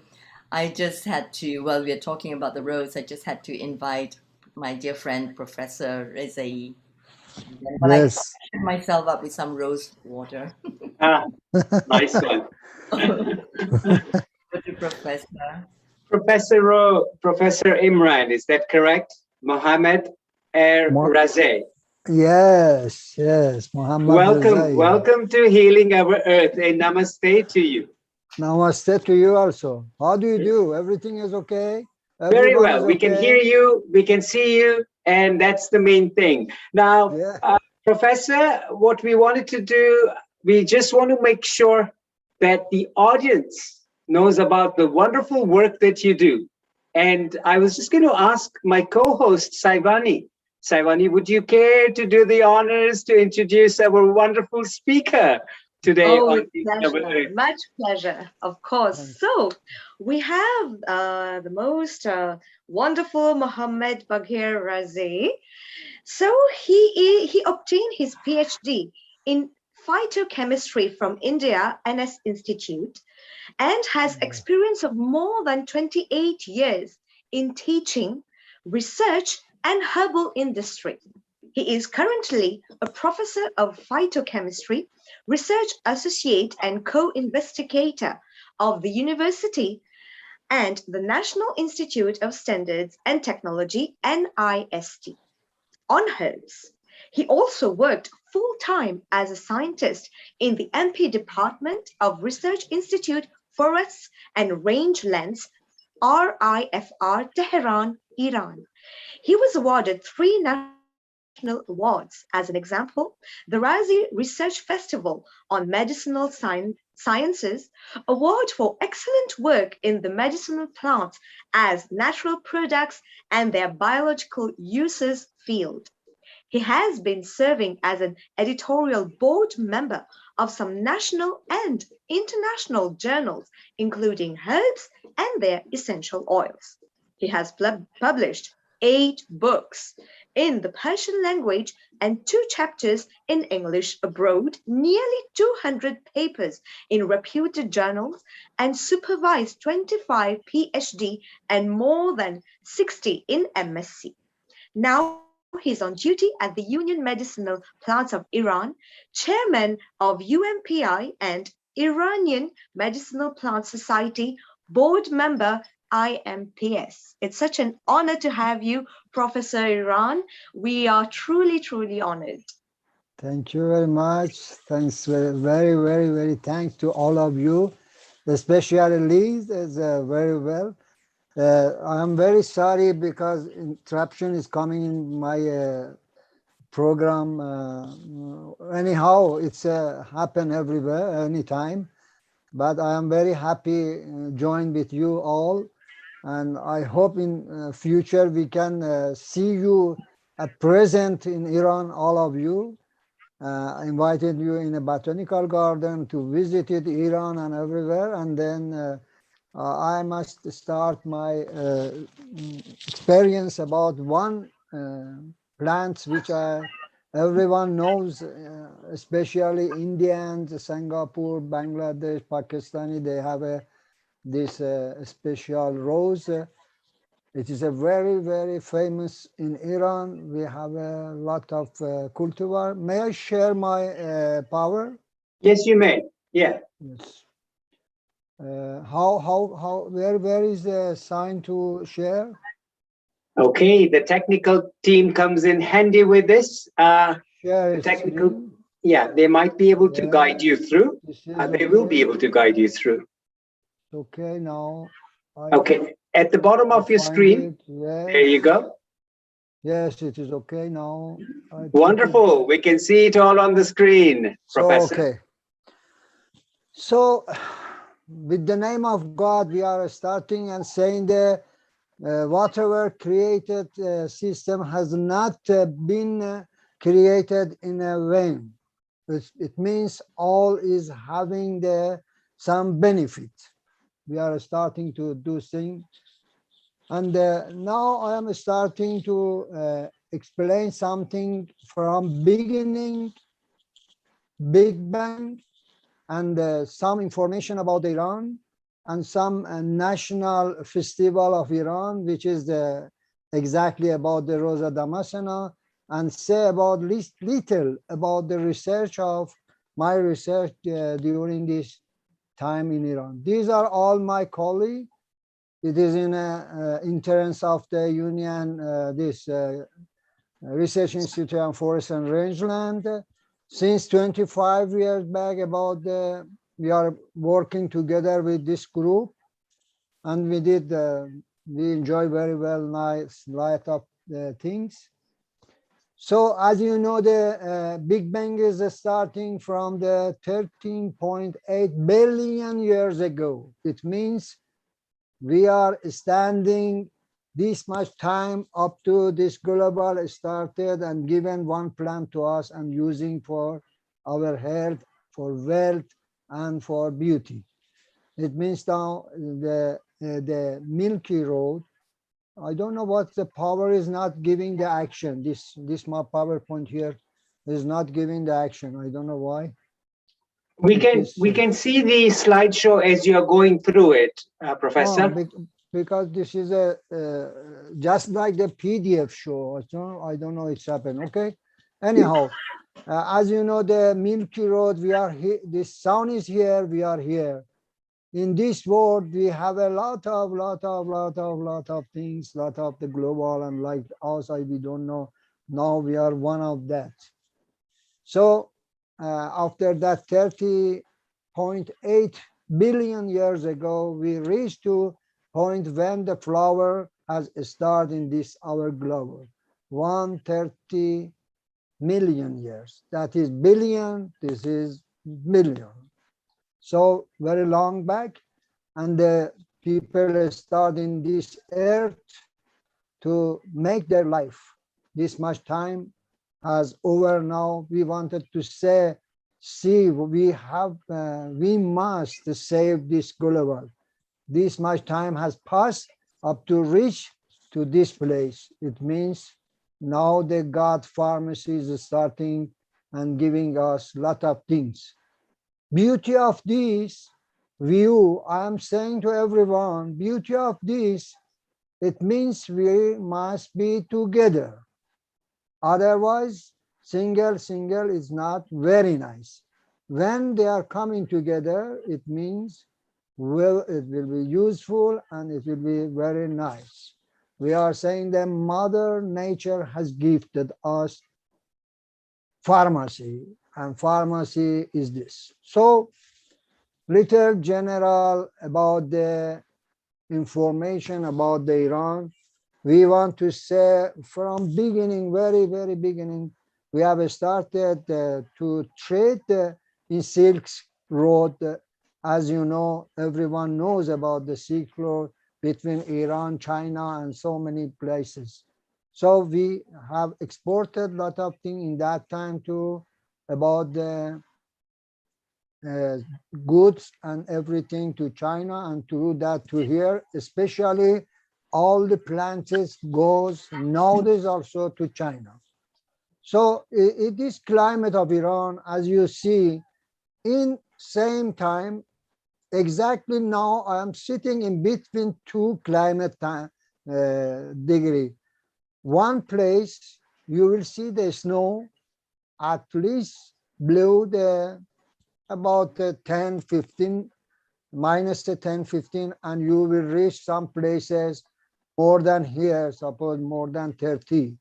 I just had to, while we are talking about the rose, I just had to invite my dear friend, Professor Rezai. And when I Yes. freshen myself up with some rose water. Ah, nice one. With the professor. Professor Imran, is that correct? Mohammed Mo- Raze. yes, yes, Muhammad Welcome, Reza. Yeah. welcome to Healing Our Earth. A namaste to you. Namaste to you also. How do you do? Everything is okay? Very Everyone is well. We can hear okay? you, we can see you, and that's the main thing. Now, Yeah. Professor, what we wanted to do, we just want to make sure that the audience knows about the wonderful work that you do. And I was just going to ask my co-host, Saivani. Saivani, would you care to do the honors to introduce our wonderful speaker today Oh, on with Healing Our pleasure, Earth? much pleasure, of course. Thanks. So we have the most wonderful Mohammed Baghir Razi. So he obtained his PhD in phytochemistry from India NS Institute and has experience of more than 28 years in teaching, research, and herbal industry. He is currently a professor of phytochemistry, research associate, and co-investigator of the university and the National Institute of Standards and Technology, NIST, on herbs. He also worked full-time as a scientist in the MP Department of Research Institute Forests and Rangelands, RIFR, Tehran, Iran. He was awarded 3 national awards. As an example, the Razi Research Festival on Medicinal Sciences Award for excellent work in the medicinal plants as natural products and their biological uses field. He has been serving as an editorial board member of some national and international journals, including Herbs and their essential oils. He has published 8 books in the Persian language and 2 chapters in English abroad, nearly 200 papers in reputed journals, and supervised 25 PhD and more than 60 in MSc. Now he's on duty at the Union Medicinal Plants of Iran, chairman of UMPI and Iranian Medicinal Plant Society, board member IMPS. It's such an honor to have you, Professor Iran. We are truly, truly honored. Thank you very much. Thanks very thanks to all of you, especially Liz is very well. I'm very sorry because interruption is coming in my program. Anyhow, it's happen everywhere, anytime. But I am very happy join with you all, and I hope in future we can see you at present in Iran, all of you. I invited you in a botanical garden to visit it, Iran and everywhere, and then I must start my experience about one plant which everyone knows, especially Indians, Singapore, Bangladesh, Pakistani. They have this special rose. It is a very famous in Iran. We have a lot of cultivar. May I share my power? Yes, you may. Yeah. Yes. Where is the sign to share? Okay, the technical team comes in handy with this. Share The technical, screen. yeah, they might be able to guide you through. This is They will be okay. able to guide you through. Okay, now Okay, at the bottom I of your find screen, it. Yes. there you go. Yes, it is okay now. I put it- Wonderful. We can see it all on the screen, So, Professor. okay. So, with the name of God, we are starting and saying that whatever created system has not been created in a vain. It means all is having some benefit. We are starting to do things. And now I am starting to explain something from beginning, Big Bang, and some information about Iran. and some national festival of Iran, which is exactly about the Rosa Damascena, and say about least little about the research of my research during this time in Iran. These are all my colleagues. It is in interest of the Union, this Research Institute on Forest and Rangeland. Since 25 years back, we are working together with this group, and we enjoy very well nice light of things. So as you know, the Big Bang is starting from the 13.8 billion years ago. It means we are standing this much time up to this global started and given one plant to us and using for our health, for wealth, and for beauty. It means now the Milky Road, I don't know what the power is not giving the action. This my PowerPoint here is not giving the action. I don't know why. We can see the slideshow as you are going through it, Professor. Because this is a just like the PDF show. I don't know it's happened. Okay. Anyhow, as you know, the Milky Road, we are here. The sun is here. We are here. In this world, we have a lot of things, lot of the global, and like outside, we don't know. Now we are one of that. So after that 30.8 billion years ago, we reached to point when the flower has started in this our globe. 130 million years. That is billion, this is million. So very long back, and the people start in this earth to make their life. This much time has over now. We wanted to say, see, we must save this global. This much time has passed up to reach to this place. It means now the God pharmacy is starting and giving us a lot of things. Beauty of this view, I am saying to everyone, beauty of this, it means we must be together. Otherwise, single is not very nice. When they are coming together, it means it will be useful and it will be very nice. We are saying that Mother Nature has gifted us pharmacy, and pharmacy is this. So, little general about the information about the Iran. We want to say from beginning, very beginning, we have started to trade in Silk Road. As you know, everyone knows about the Silk Road between Iran, China, and so many places. So we have exported a lot of things in that time too, about the goods and everything to China, and to that to here, especially all the plants goes nowadays also to China. So it is climate of Iran, as you see, in same time, exactly now I am sitting in between two climate degree. One place you will see the snow at least below the about 10, 15, minus 10, 15, and you will reach some places more than here, suppose more than 30,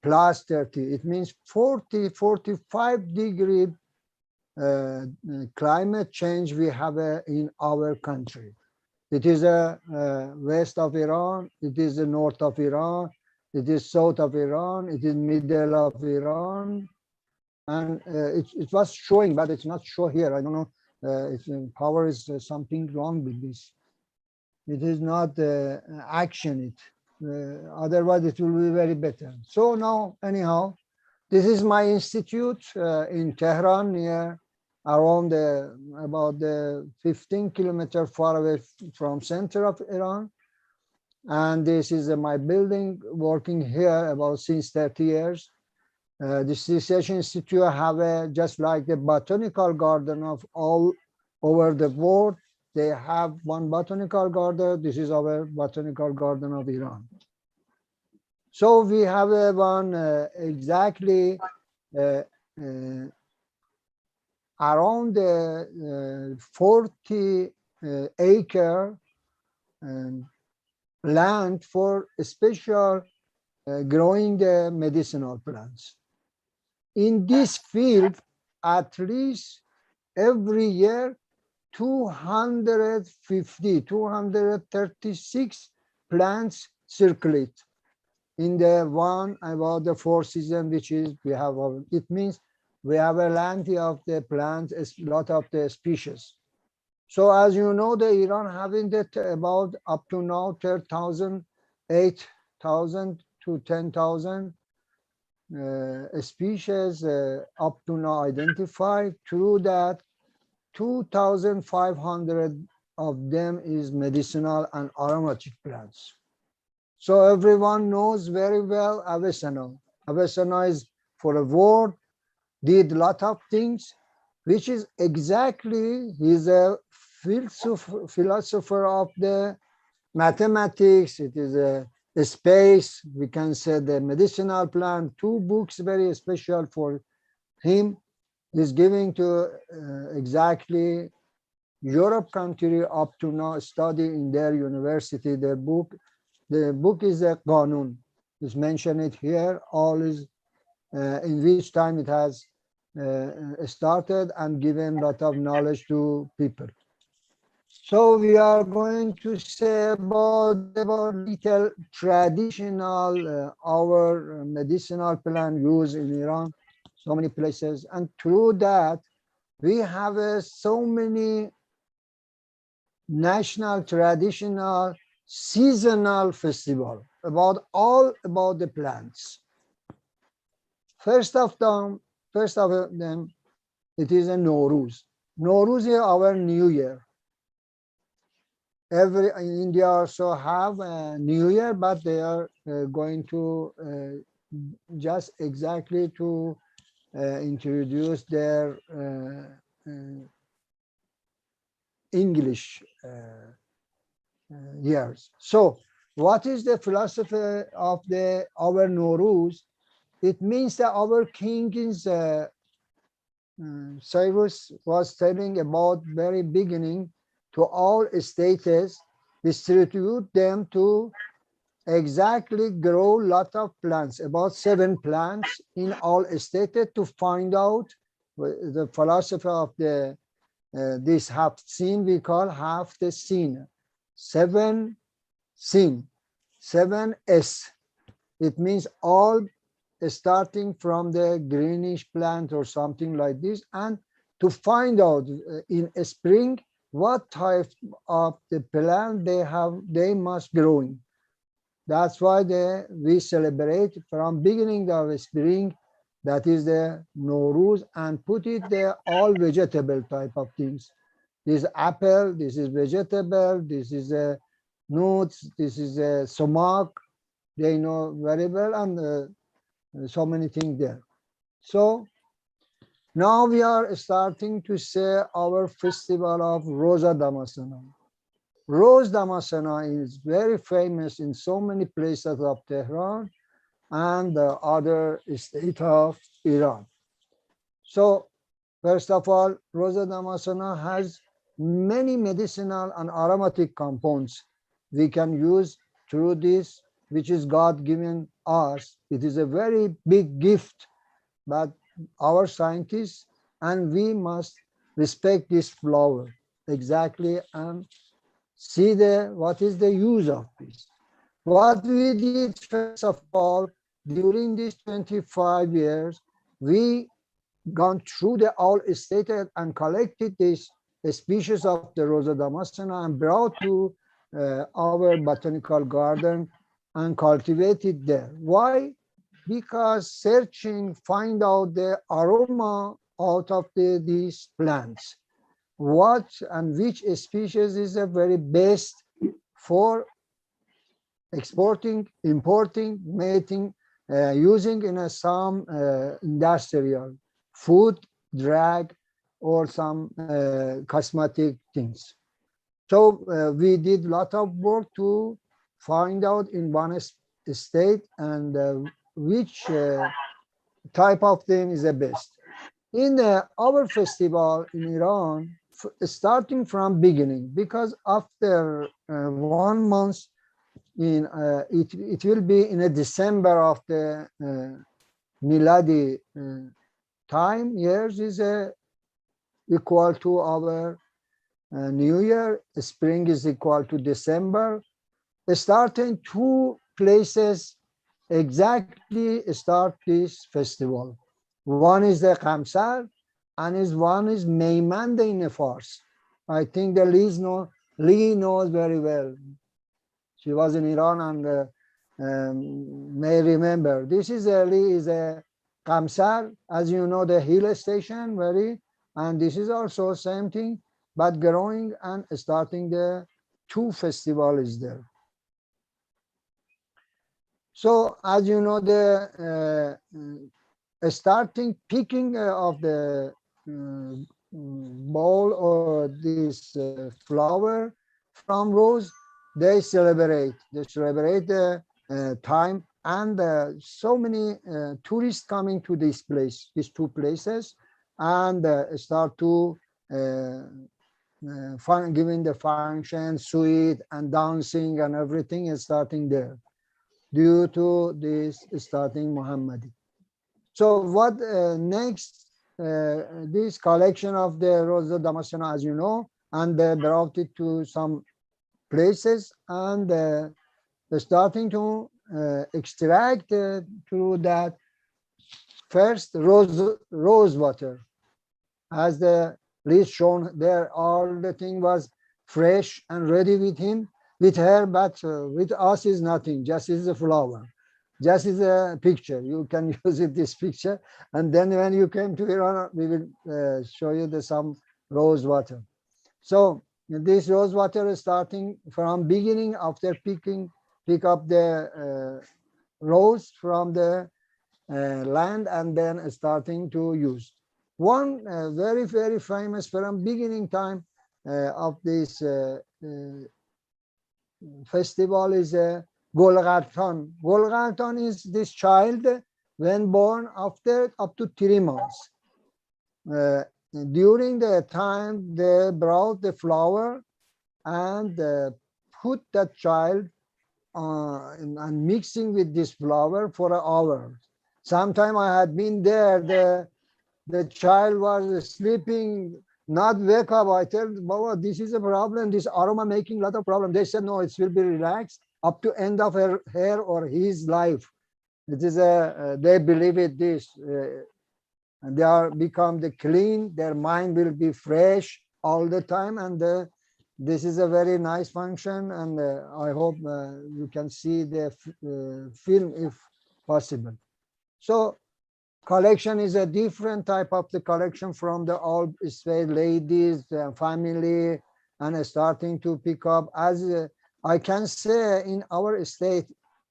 plus 30. It means 40, 45 degree climate change we have in our country. It is a west of Iran, it is the north of Iran, it is south of Iran, it is middle of Iran, and it was showing, but it's not show here. I don't know if power is something wrong with this. It is not action it. Otherwise, it will be very better. So now, anyhow, this is my institute in Tehran, near around about 15 kilometers far away from center of Iran. And this is my building, working here about since 30 years. This research institute have just like the botanical garden of all over the world. they have one botanical garden. This is our botanical garden of Iran. So we have one exactly uh, uh, around 40 acre land for special growing the medicinal plants. In this field, at least every year, 250, 236 plants circulate in the one about the four season, which is we have, it means we have a plenty of the plants, a lot of the species. So as you know, the Iran having that about up to now 10,000, 8,000 to 10,000 species up to now identified. Through that, 2,500 of them is medicinal and aromatic plants. So everyone knows very well Avicenna. Avicenna is for a word, did a lot of things, which is exactly, he's a philosopher of the mathematics. It is a space, we can say the medicinal plant. Two books very special for him. He's giving to exactly Europe country up to now study in their university. The book is a Qanun. It's mentioned it here. All is in which time it has started and given a lot of knowledge to people. So we are going to say about little traditional our medicinal plant used in Iran, so many places, and through that we have so many national, traditional, seasonal festival about all about the plants. First of them, it is a Nowruz. Nowruz is our New Year. Every in India also have a New Year, but they are going to just exactly to introduce their English years. So, what is the philosophy of our Nowruz? It means that our king is Cyrus was telling about very beginning to all states, distribute them to exactly grow lot of plants, about 7 plants in all states to find out the philosophy of the this half scene we call half the scene. 7 scene, 7S. It means all starting from the greenish plant or something like this, and to find out in spring what type of the plant they must growing. That's why we celebrate from beginning of spring, that is the Nowruz, and put it there all vegetable type of things. This is apple, this is vegetable, this is a nuts, this is a sumac. They know very well, and so many things there. So now we are starting to say our festival of Rosa Damascena. Rose Damascena is very famous in so many places of Tehran and the other state of Iran. So first of all, Rosa Damascena has many medicinal and aromatic compounds we can use through this, which is God given us. It is a very big gift, but our scientists and we must respect this flower exactly and see what is the use of this. What we did first of all, during these 25 years, we gone through the all stated and collected this species of the Rosa Damascena and brought to our botanical garden and cultivated there. Why? Because searching, find out the aroma out of these plants. What and which species is the very best for exporting, importing, mating, using in some industrial food, drug, or some cosmetic things. So we did a lot of work to find out in one state and which type of thing is the best. In our festival in Iran, starting from beginning, because after 1 month it will be in a December of the Miladi time, years is equal to our New Year, spring is equal to December. Starting two places exactly start this festival. One is the Khamsar and one is Meymand in Fars. I think the Lee knows very well. She was in Iran and may remember. This is Lee is a Kamsar, as you know, the hill station, very, and this is also same thing, but growing and starting the two festival is there. So as you know, the starting picking of the ball or this flower from rose, they celebrate the time, and so many tourists coming to this place, these two places, and start to giving the function, sweet and dancing and everything is starting there due to this starting Muhammadi. So what next, this collection of the Rosa Damascena, as you know, and they brought it to some places and starting to extract through that first rose water. As the list shown there, all the thing was fresh and ready with him, with her, but with us is nothing, just is a flower. Just is a picture. You can use it, this picture. And then when you came to Iran, we will show you some rose water. So this rose water is starting from beginning after pick up the rose from the land and then starting to use. One very, very famous from beginning time of this festival is Golgartan. Golgartan is this child when born after up to 3 months. During the time they brought the flower and put that child and mixing with this flower for an hour. Sometime I had been there, the child was sleeping, not wake up. I tell Baba, this is a problem, this aroma making a lot of problem. They said, no, it will be relaxed up to end of her or his life. It is they believe it this. And they are become the clean, their mind will be fresh all the time. And this is a very nice function. And I hope you can see the film if possible. So collection is a different type of the collection from the old ladies, family, and starting to pick up. As I can say in our state,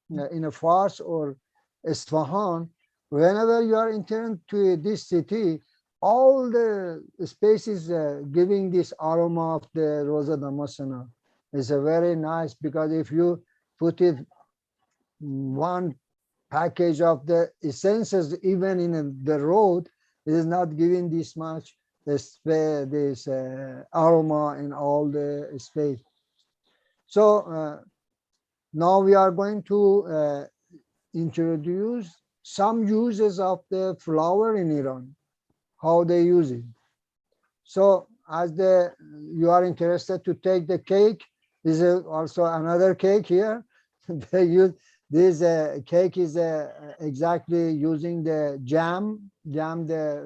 in a Fars or Isfahan, whenever you are entering to this city, all the spaces giving this aroma of the Rosa Damascena is a very nice, because if you put it one package of the essences even in the road, it is not giving this much this aroma in all the space. So now we are going to introduce some uses of the flower in Iran, how they use it. So as you are interested to take the cake, this is also another cake here. They use this cake is exactly using the jam, the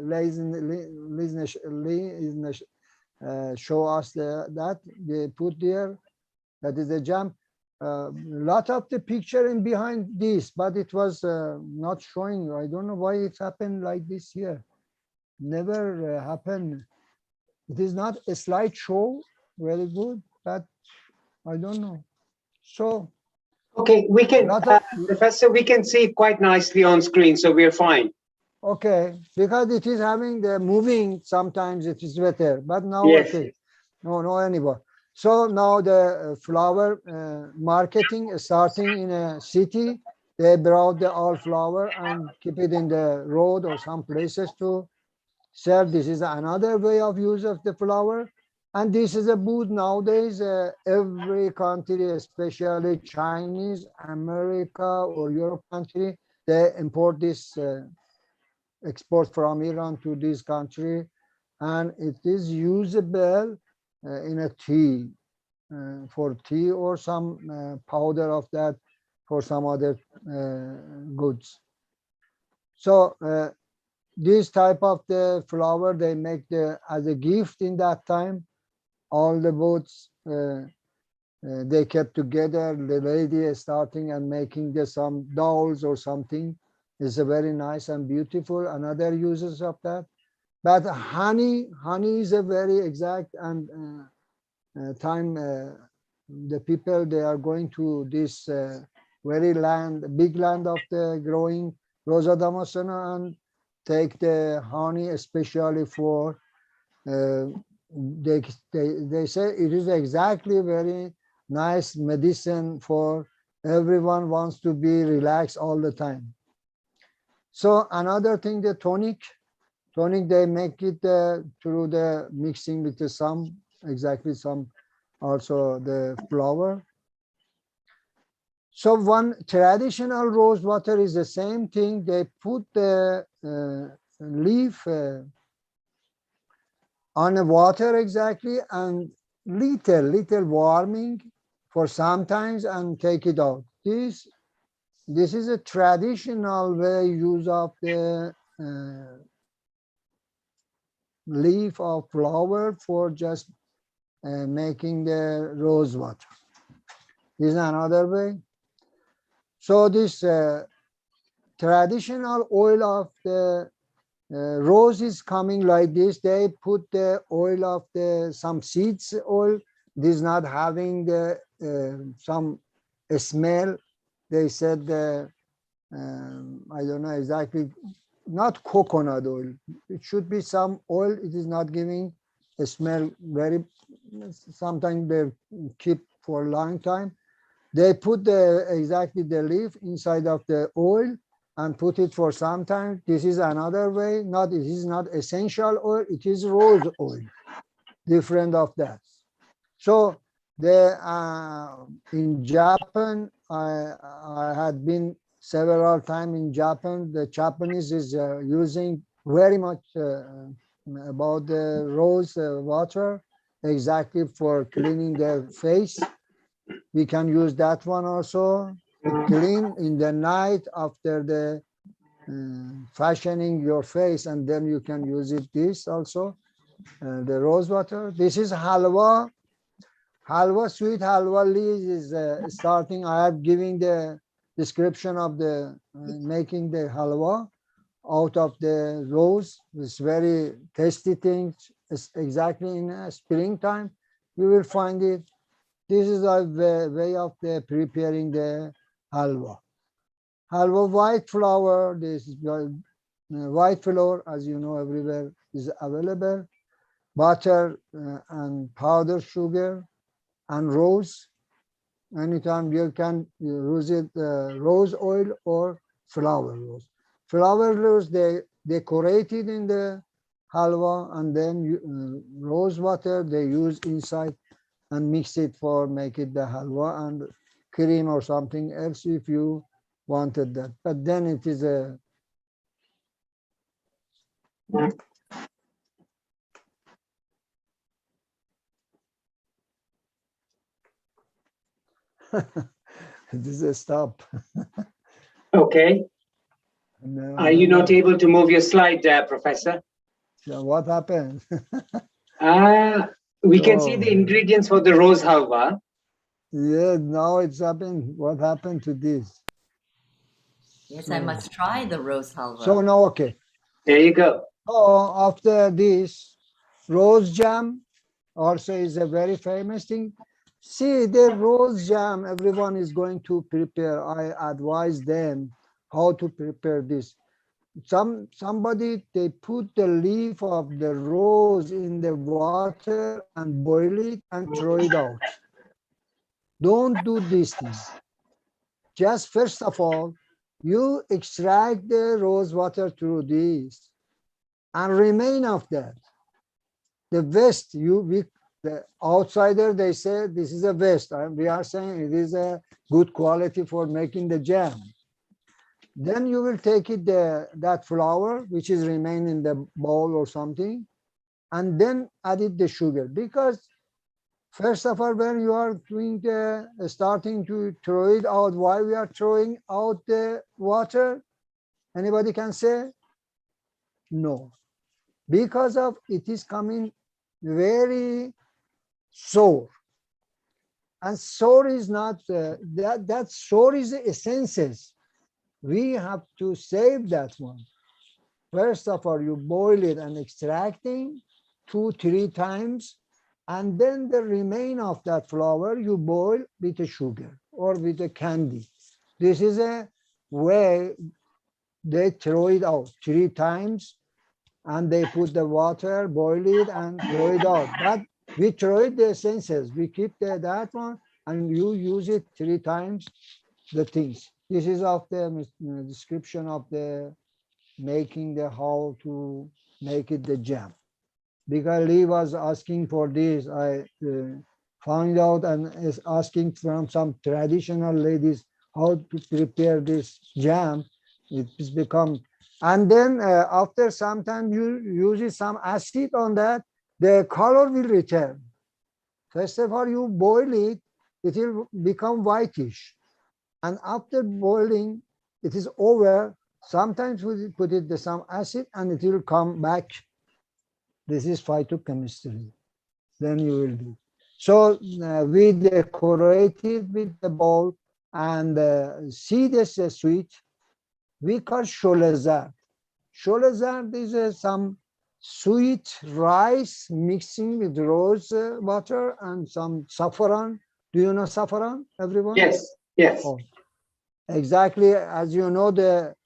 show us that they put there. That is the jam. Lot of the picture in behind this, but it was not showing. I don't know why it happened like this here. Never happened. It is not a slideshow, very good, but I don't know. So okay, we can, Professor, we can see it quite nicely on screen, so we're fine. Okay, because it is having the moving, sometimes it is better, but now Yes. okay. No anymore. So now the flower marketing is starting in a city. They brought the all flower and keep it in the road or some places to sell. This is another way of use of the flower. And this is a boot nowadays. Every country, especially Chinese, America, or Europe country, they import this export from Iran to this country, and it is usable in a tea, for tea or some powder of that for some other goods. So this type of the flower they make as a gift in that time. All the boats they kept together. The lady is starting and making some dolls or something. It's a very nice and beautiful. Another uses of that. But honey is a very exact and time. The people they are going to this very big land of the growing Rosa Damascena and take the honey, especially for they, they say it is exactly very nice medicine for everyone wants to be relaxed all the time. So another thing, the tonic they make it through the mixing with some also the flour. So one traditional rose water is the same thing. They put the leaf on the water and little warming for sometimes and take it out. This is a traditional way use of the leaf of flower for just making the rose water. This is another way. So this traditional oil of the rose is coming like this. They put the oil of some seeds oil. This is not having the some smell. They said I don't know exactly, not coconut oil. It should be some oil. It is not giving a smell very. Sometimes they keep for a long time. They put exactly the leaf inside of the oil and put it for some time. This is another way. It is not essential oil. It is rose oil, different of that. So in Japan, I had been several times in Japan. The Japanese is using very much about the rose water exactly for cleaning the face. We can use that one also to clean in the night after the fashioning your face, and then you can use it. This also the rose water. This is halwa. Halwa, sweet halwa leaves is starting. I have given the description of the making the halwa out of the rose. It's very tasty thing. It's exactly in springtime. You will find it. This is a way of preparing the halwa. Halwa white flour. This is white flour, as you know, everywhere is available. Butter and powdered sugar and rose. Anytime you can use it, rose oil or flower rose. Flower rose they decorated in the halwa, and then rose water they use inside and mix it for make it the halwa and cream or something else if you wanted that. But then it is a it is a stop. Okay. No, Are you not able to move your slide, Professor? So what happened? We can see the ingredients for the rose halwa. Yeah, now it's happened. What happened to this? Yes, I must try the rose halwa. So now, okay. There you go. Oh, after this, rose jam also is a very famous thing. See, the rose jam, everyone is going to prepare. I advise them how to prepare this. Somebody, they put the leaf of the rose in the water and boil it and throw it out. Don't do these things. Just first of all, you extract the rose water through this and remain of that. The waste, the outsider, they say this is a waste. We are saying it is a good quality for making the jam. Then you will take it, that flour, which is remain in the bowl or something, and then add it the sugar. Because first of all, when you are doing starting to throw it out, why we are throwing out the water? Anybody can say? No. Because of it is coming very sour. And sour is not, that sour is the essences. We have to save that one. First of all, you boil it and extracting 2-3 times, and then the remain of that flour you boil with the sugar or with the candy. This is a way they throw it out 3 times, and they put the water, boil it, and throw it out. But we throw it the essences. We keep that one, and you use it 3 times the things. This is of the description of the making the how to make it the jam. Because Lee was asking for this, I found out and is asking from some traditional ladies how to prepare this jam. It's become, and then after some time you use some acid on that, the color will return. First of all, you boil it, it will become whitish. And after boiling, it is over. Sometimes we put it some acid and it will come back. This is phytochemistry. Then you will do. So we decorate it with the bowl and see this sweet. We call sholezard. Sholezard is some sweet rice mixing with rose water and some saffron. Do you know saffron, everyone? Yes, yes. Oh, exactly. As you know,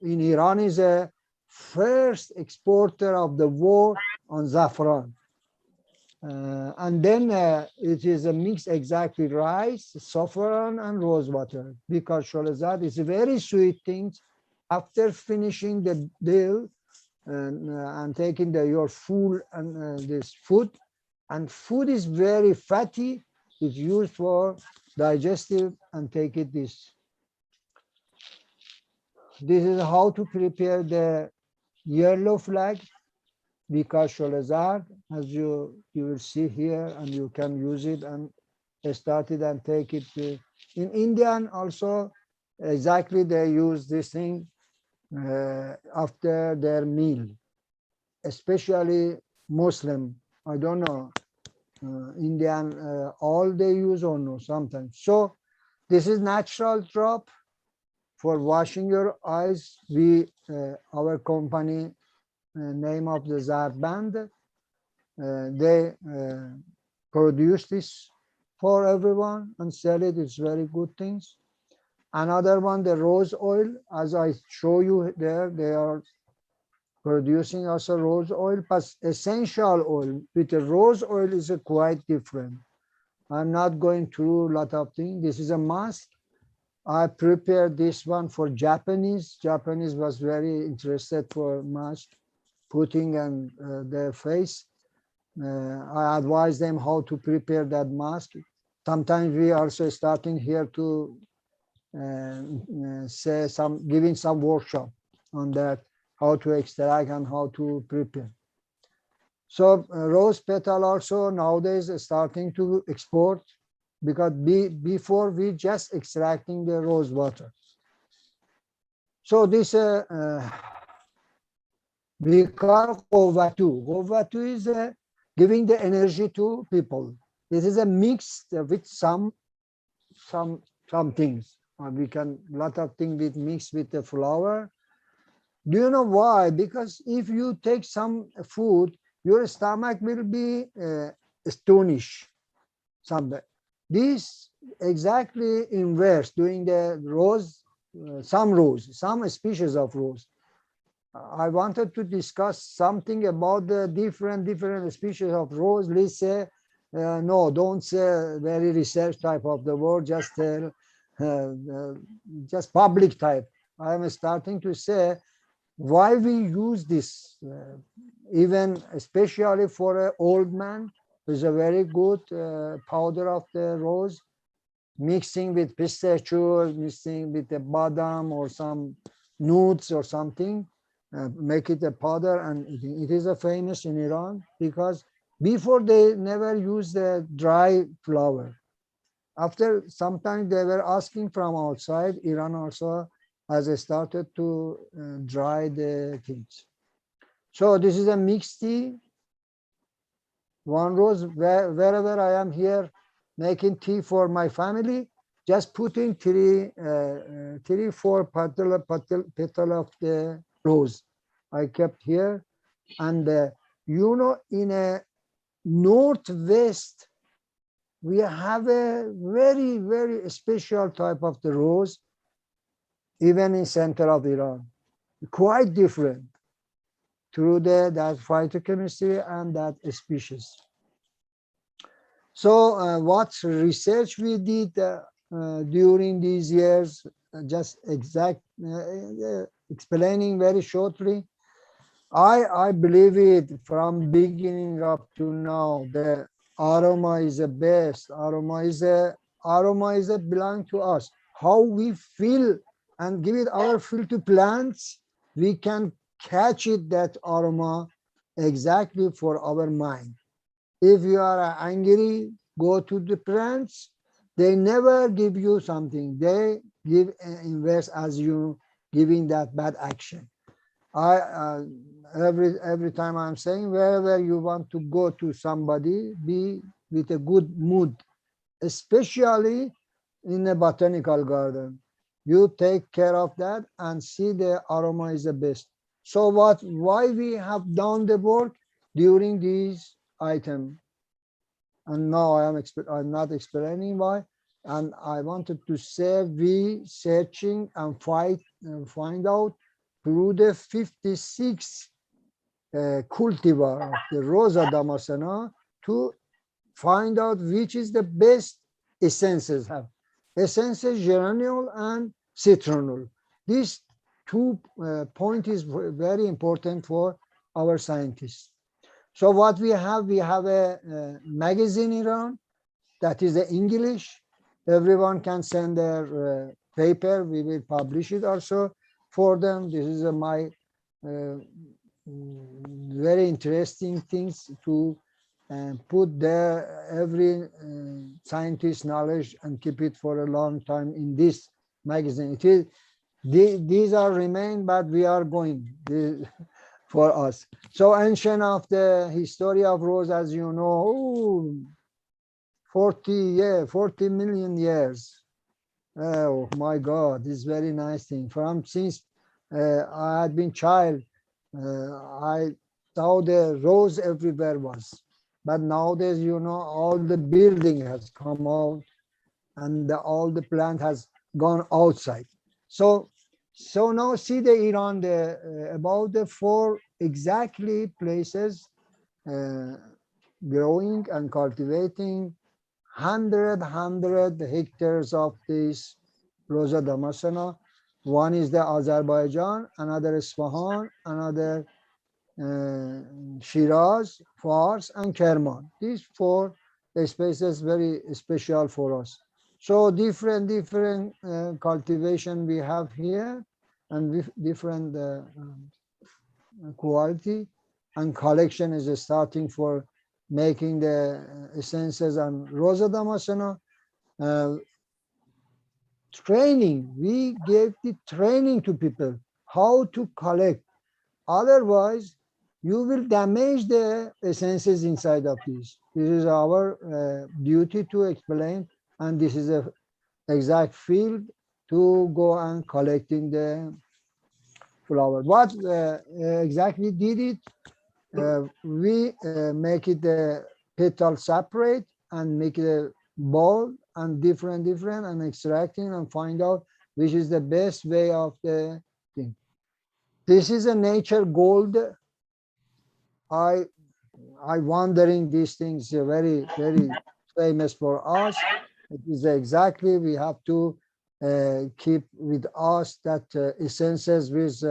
in Iran is a first exporter of the world on saffron. And then it is a mix exactly rice, saffron, and rose water. Because sholezad is a very sweet thing. After finishing the deal and taking your food and this food, and food is very fatty, it's used for digestive and take it this. This is how to prepare the yellow flag, because sholezad, as you will see here, and you can use it and start it and take it in Indian also. Exactly, they use this thing after their meal, especially Muslim. I don't know, Indian, all they use or no sometimes. So this is natural drop for washing your eyes. We, our company, name of the Zarband, they produce this for everyone and sell it. It's very good things. Another one, the rose oil, as I show you there, they are producing also rose oil, but essential oil with the rose oil is quite different. I'm not going through a lot of things. This is a mask. I prepared this one for Japanese. Japanese was very interested for mask putting on their face. I advise them how to prepare that mask. Sometimes we also starting here to say giving some workshop on that, how to extract and how to prepare. So rose petal also nowadays is starting to export, because before we just extracting the rose water. So this we call govatu. Govatu is giving the energy to people. This is a mix with some things. We can lot of things with mix with the flour. Do you know why? Because if you take some food, your stomach will be astonished. This exactly inverse, doing the rose, some species of rose. I wanted to discuss something about the different species of rose. Let's say, no, don't say very research type of the word, just just public type. I am starting to say why we use this, even especially for an old man. Is a very good powder of the rose, mixing with pistachios, mixing with the badam or some nuts or something, make it a powder, and it is a famous in Iran because before they never used the dry flower. After some time they were asking from outside, Iran also has started to dry the things. So this is a mixed tea. One rose, wherever I am here making tea for my family, just putting three, four petal of the rose I kept here. And in a northwest, we have a very special type of the rose, even in center of Iran, quite different through that phytochemistry and that species. So what research we did during these years, just explaining very shortly, I believe it from beginning up to now, the aroma is the best. Aroma is a belong to us. How we feel and give it our feel to plants, we can catch it, that aroma, exactly for our mind. If you are angry, go to the plants. They never give you something. They give invest as you giving that bad action. I every time I'm saying, wherever you want to go to somebody, be with a good mood, especially in a botanical garden. You take care of that and see the aroma is the best. So why we have done the work during these items? And now I'm not explaining why. And I wanted to say we searching and find out through the 56 cultivar of the Rosa Damascena to find out which is the best essences have. Essences geraniol and citronal. These two point is very important for our scientists. So what we have a magazine in Iran that is the English. Everyone can send their paper. We will publish it also for them. This is my very interesting things to put there every scientist knowledge and keep it for a long time in this magazine. It is these are remain, but we are going for us. So ancient of the history of rose, as you know, 40 million years. Oh my God, this very nice thing. From since I had been child, I saw the rose everywhere was. But nowadays, all the building has come out and all the plant has gone outside. So now see the Iran, about the four exactly places uh, growing and cultivating 100 hectares of this Rosa Damascena. One is the Azerbaijan, another Isfahan, another Shiraz, Fars, and Kerman. These four spaces very special for us. So different cultivation we have here, and with different quality, and collection is starting for making the essences and Rosa Damascena. Uh, Training, we gave the training to people how to collect. Otherwise, you will damage the essences inside of these. This is our duty to explain, and this is a exact field to go and collecting the flower. What exactly did it? We make it the petal separate and make it a ball and different and extracting and find out which is the best way of the thing. This is a nature gold. I wondering these things are very, very famous for us. It is exactly we have to keep with us that essences with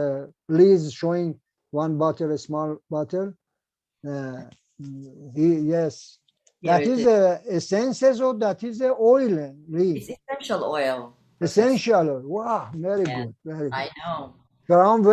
Liz showing one bottle, a small bottle. Uh, yes, Here that it is is. essences or that is oil, Liz. It's essential oil, Professor. Essential oil. Wow, very Yeah, good, very I good. know. So I'm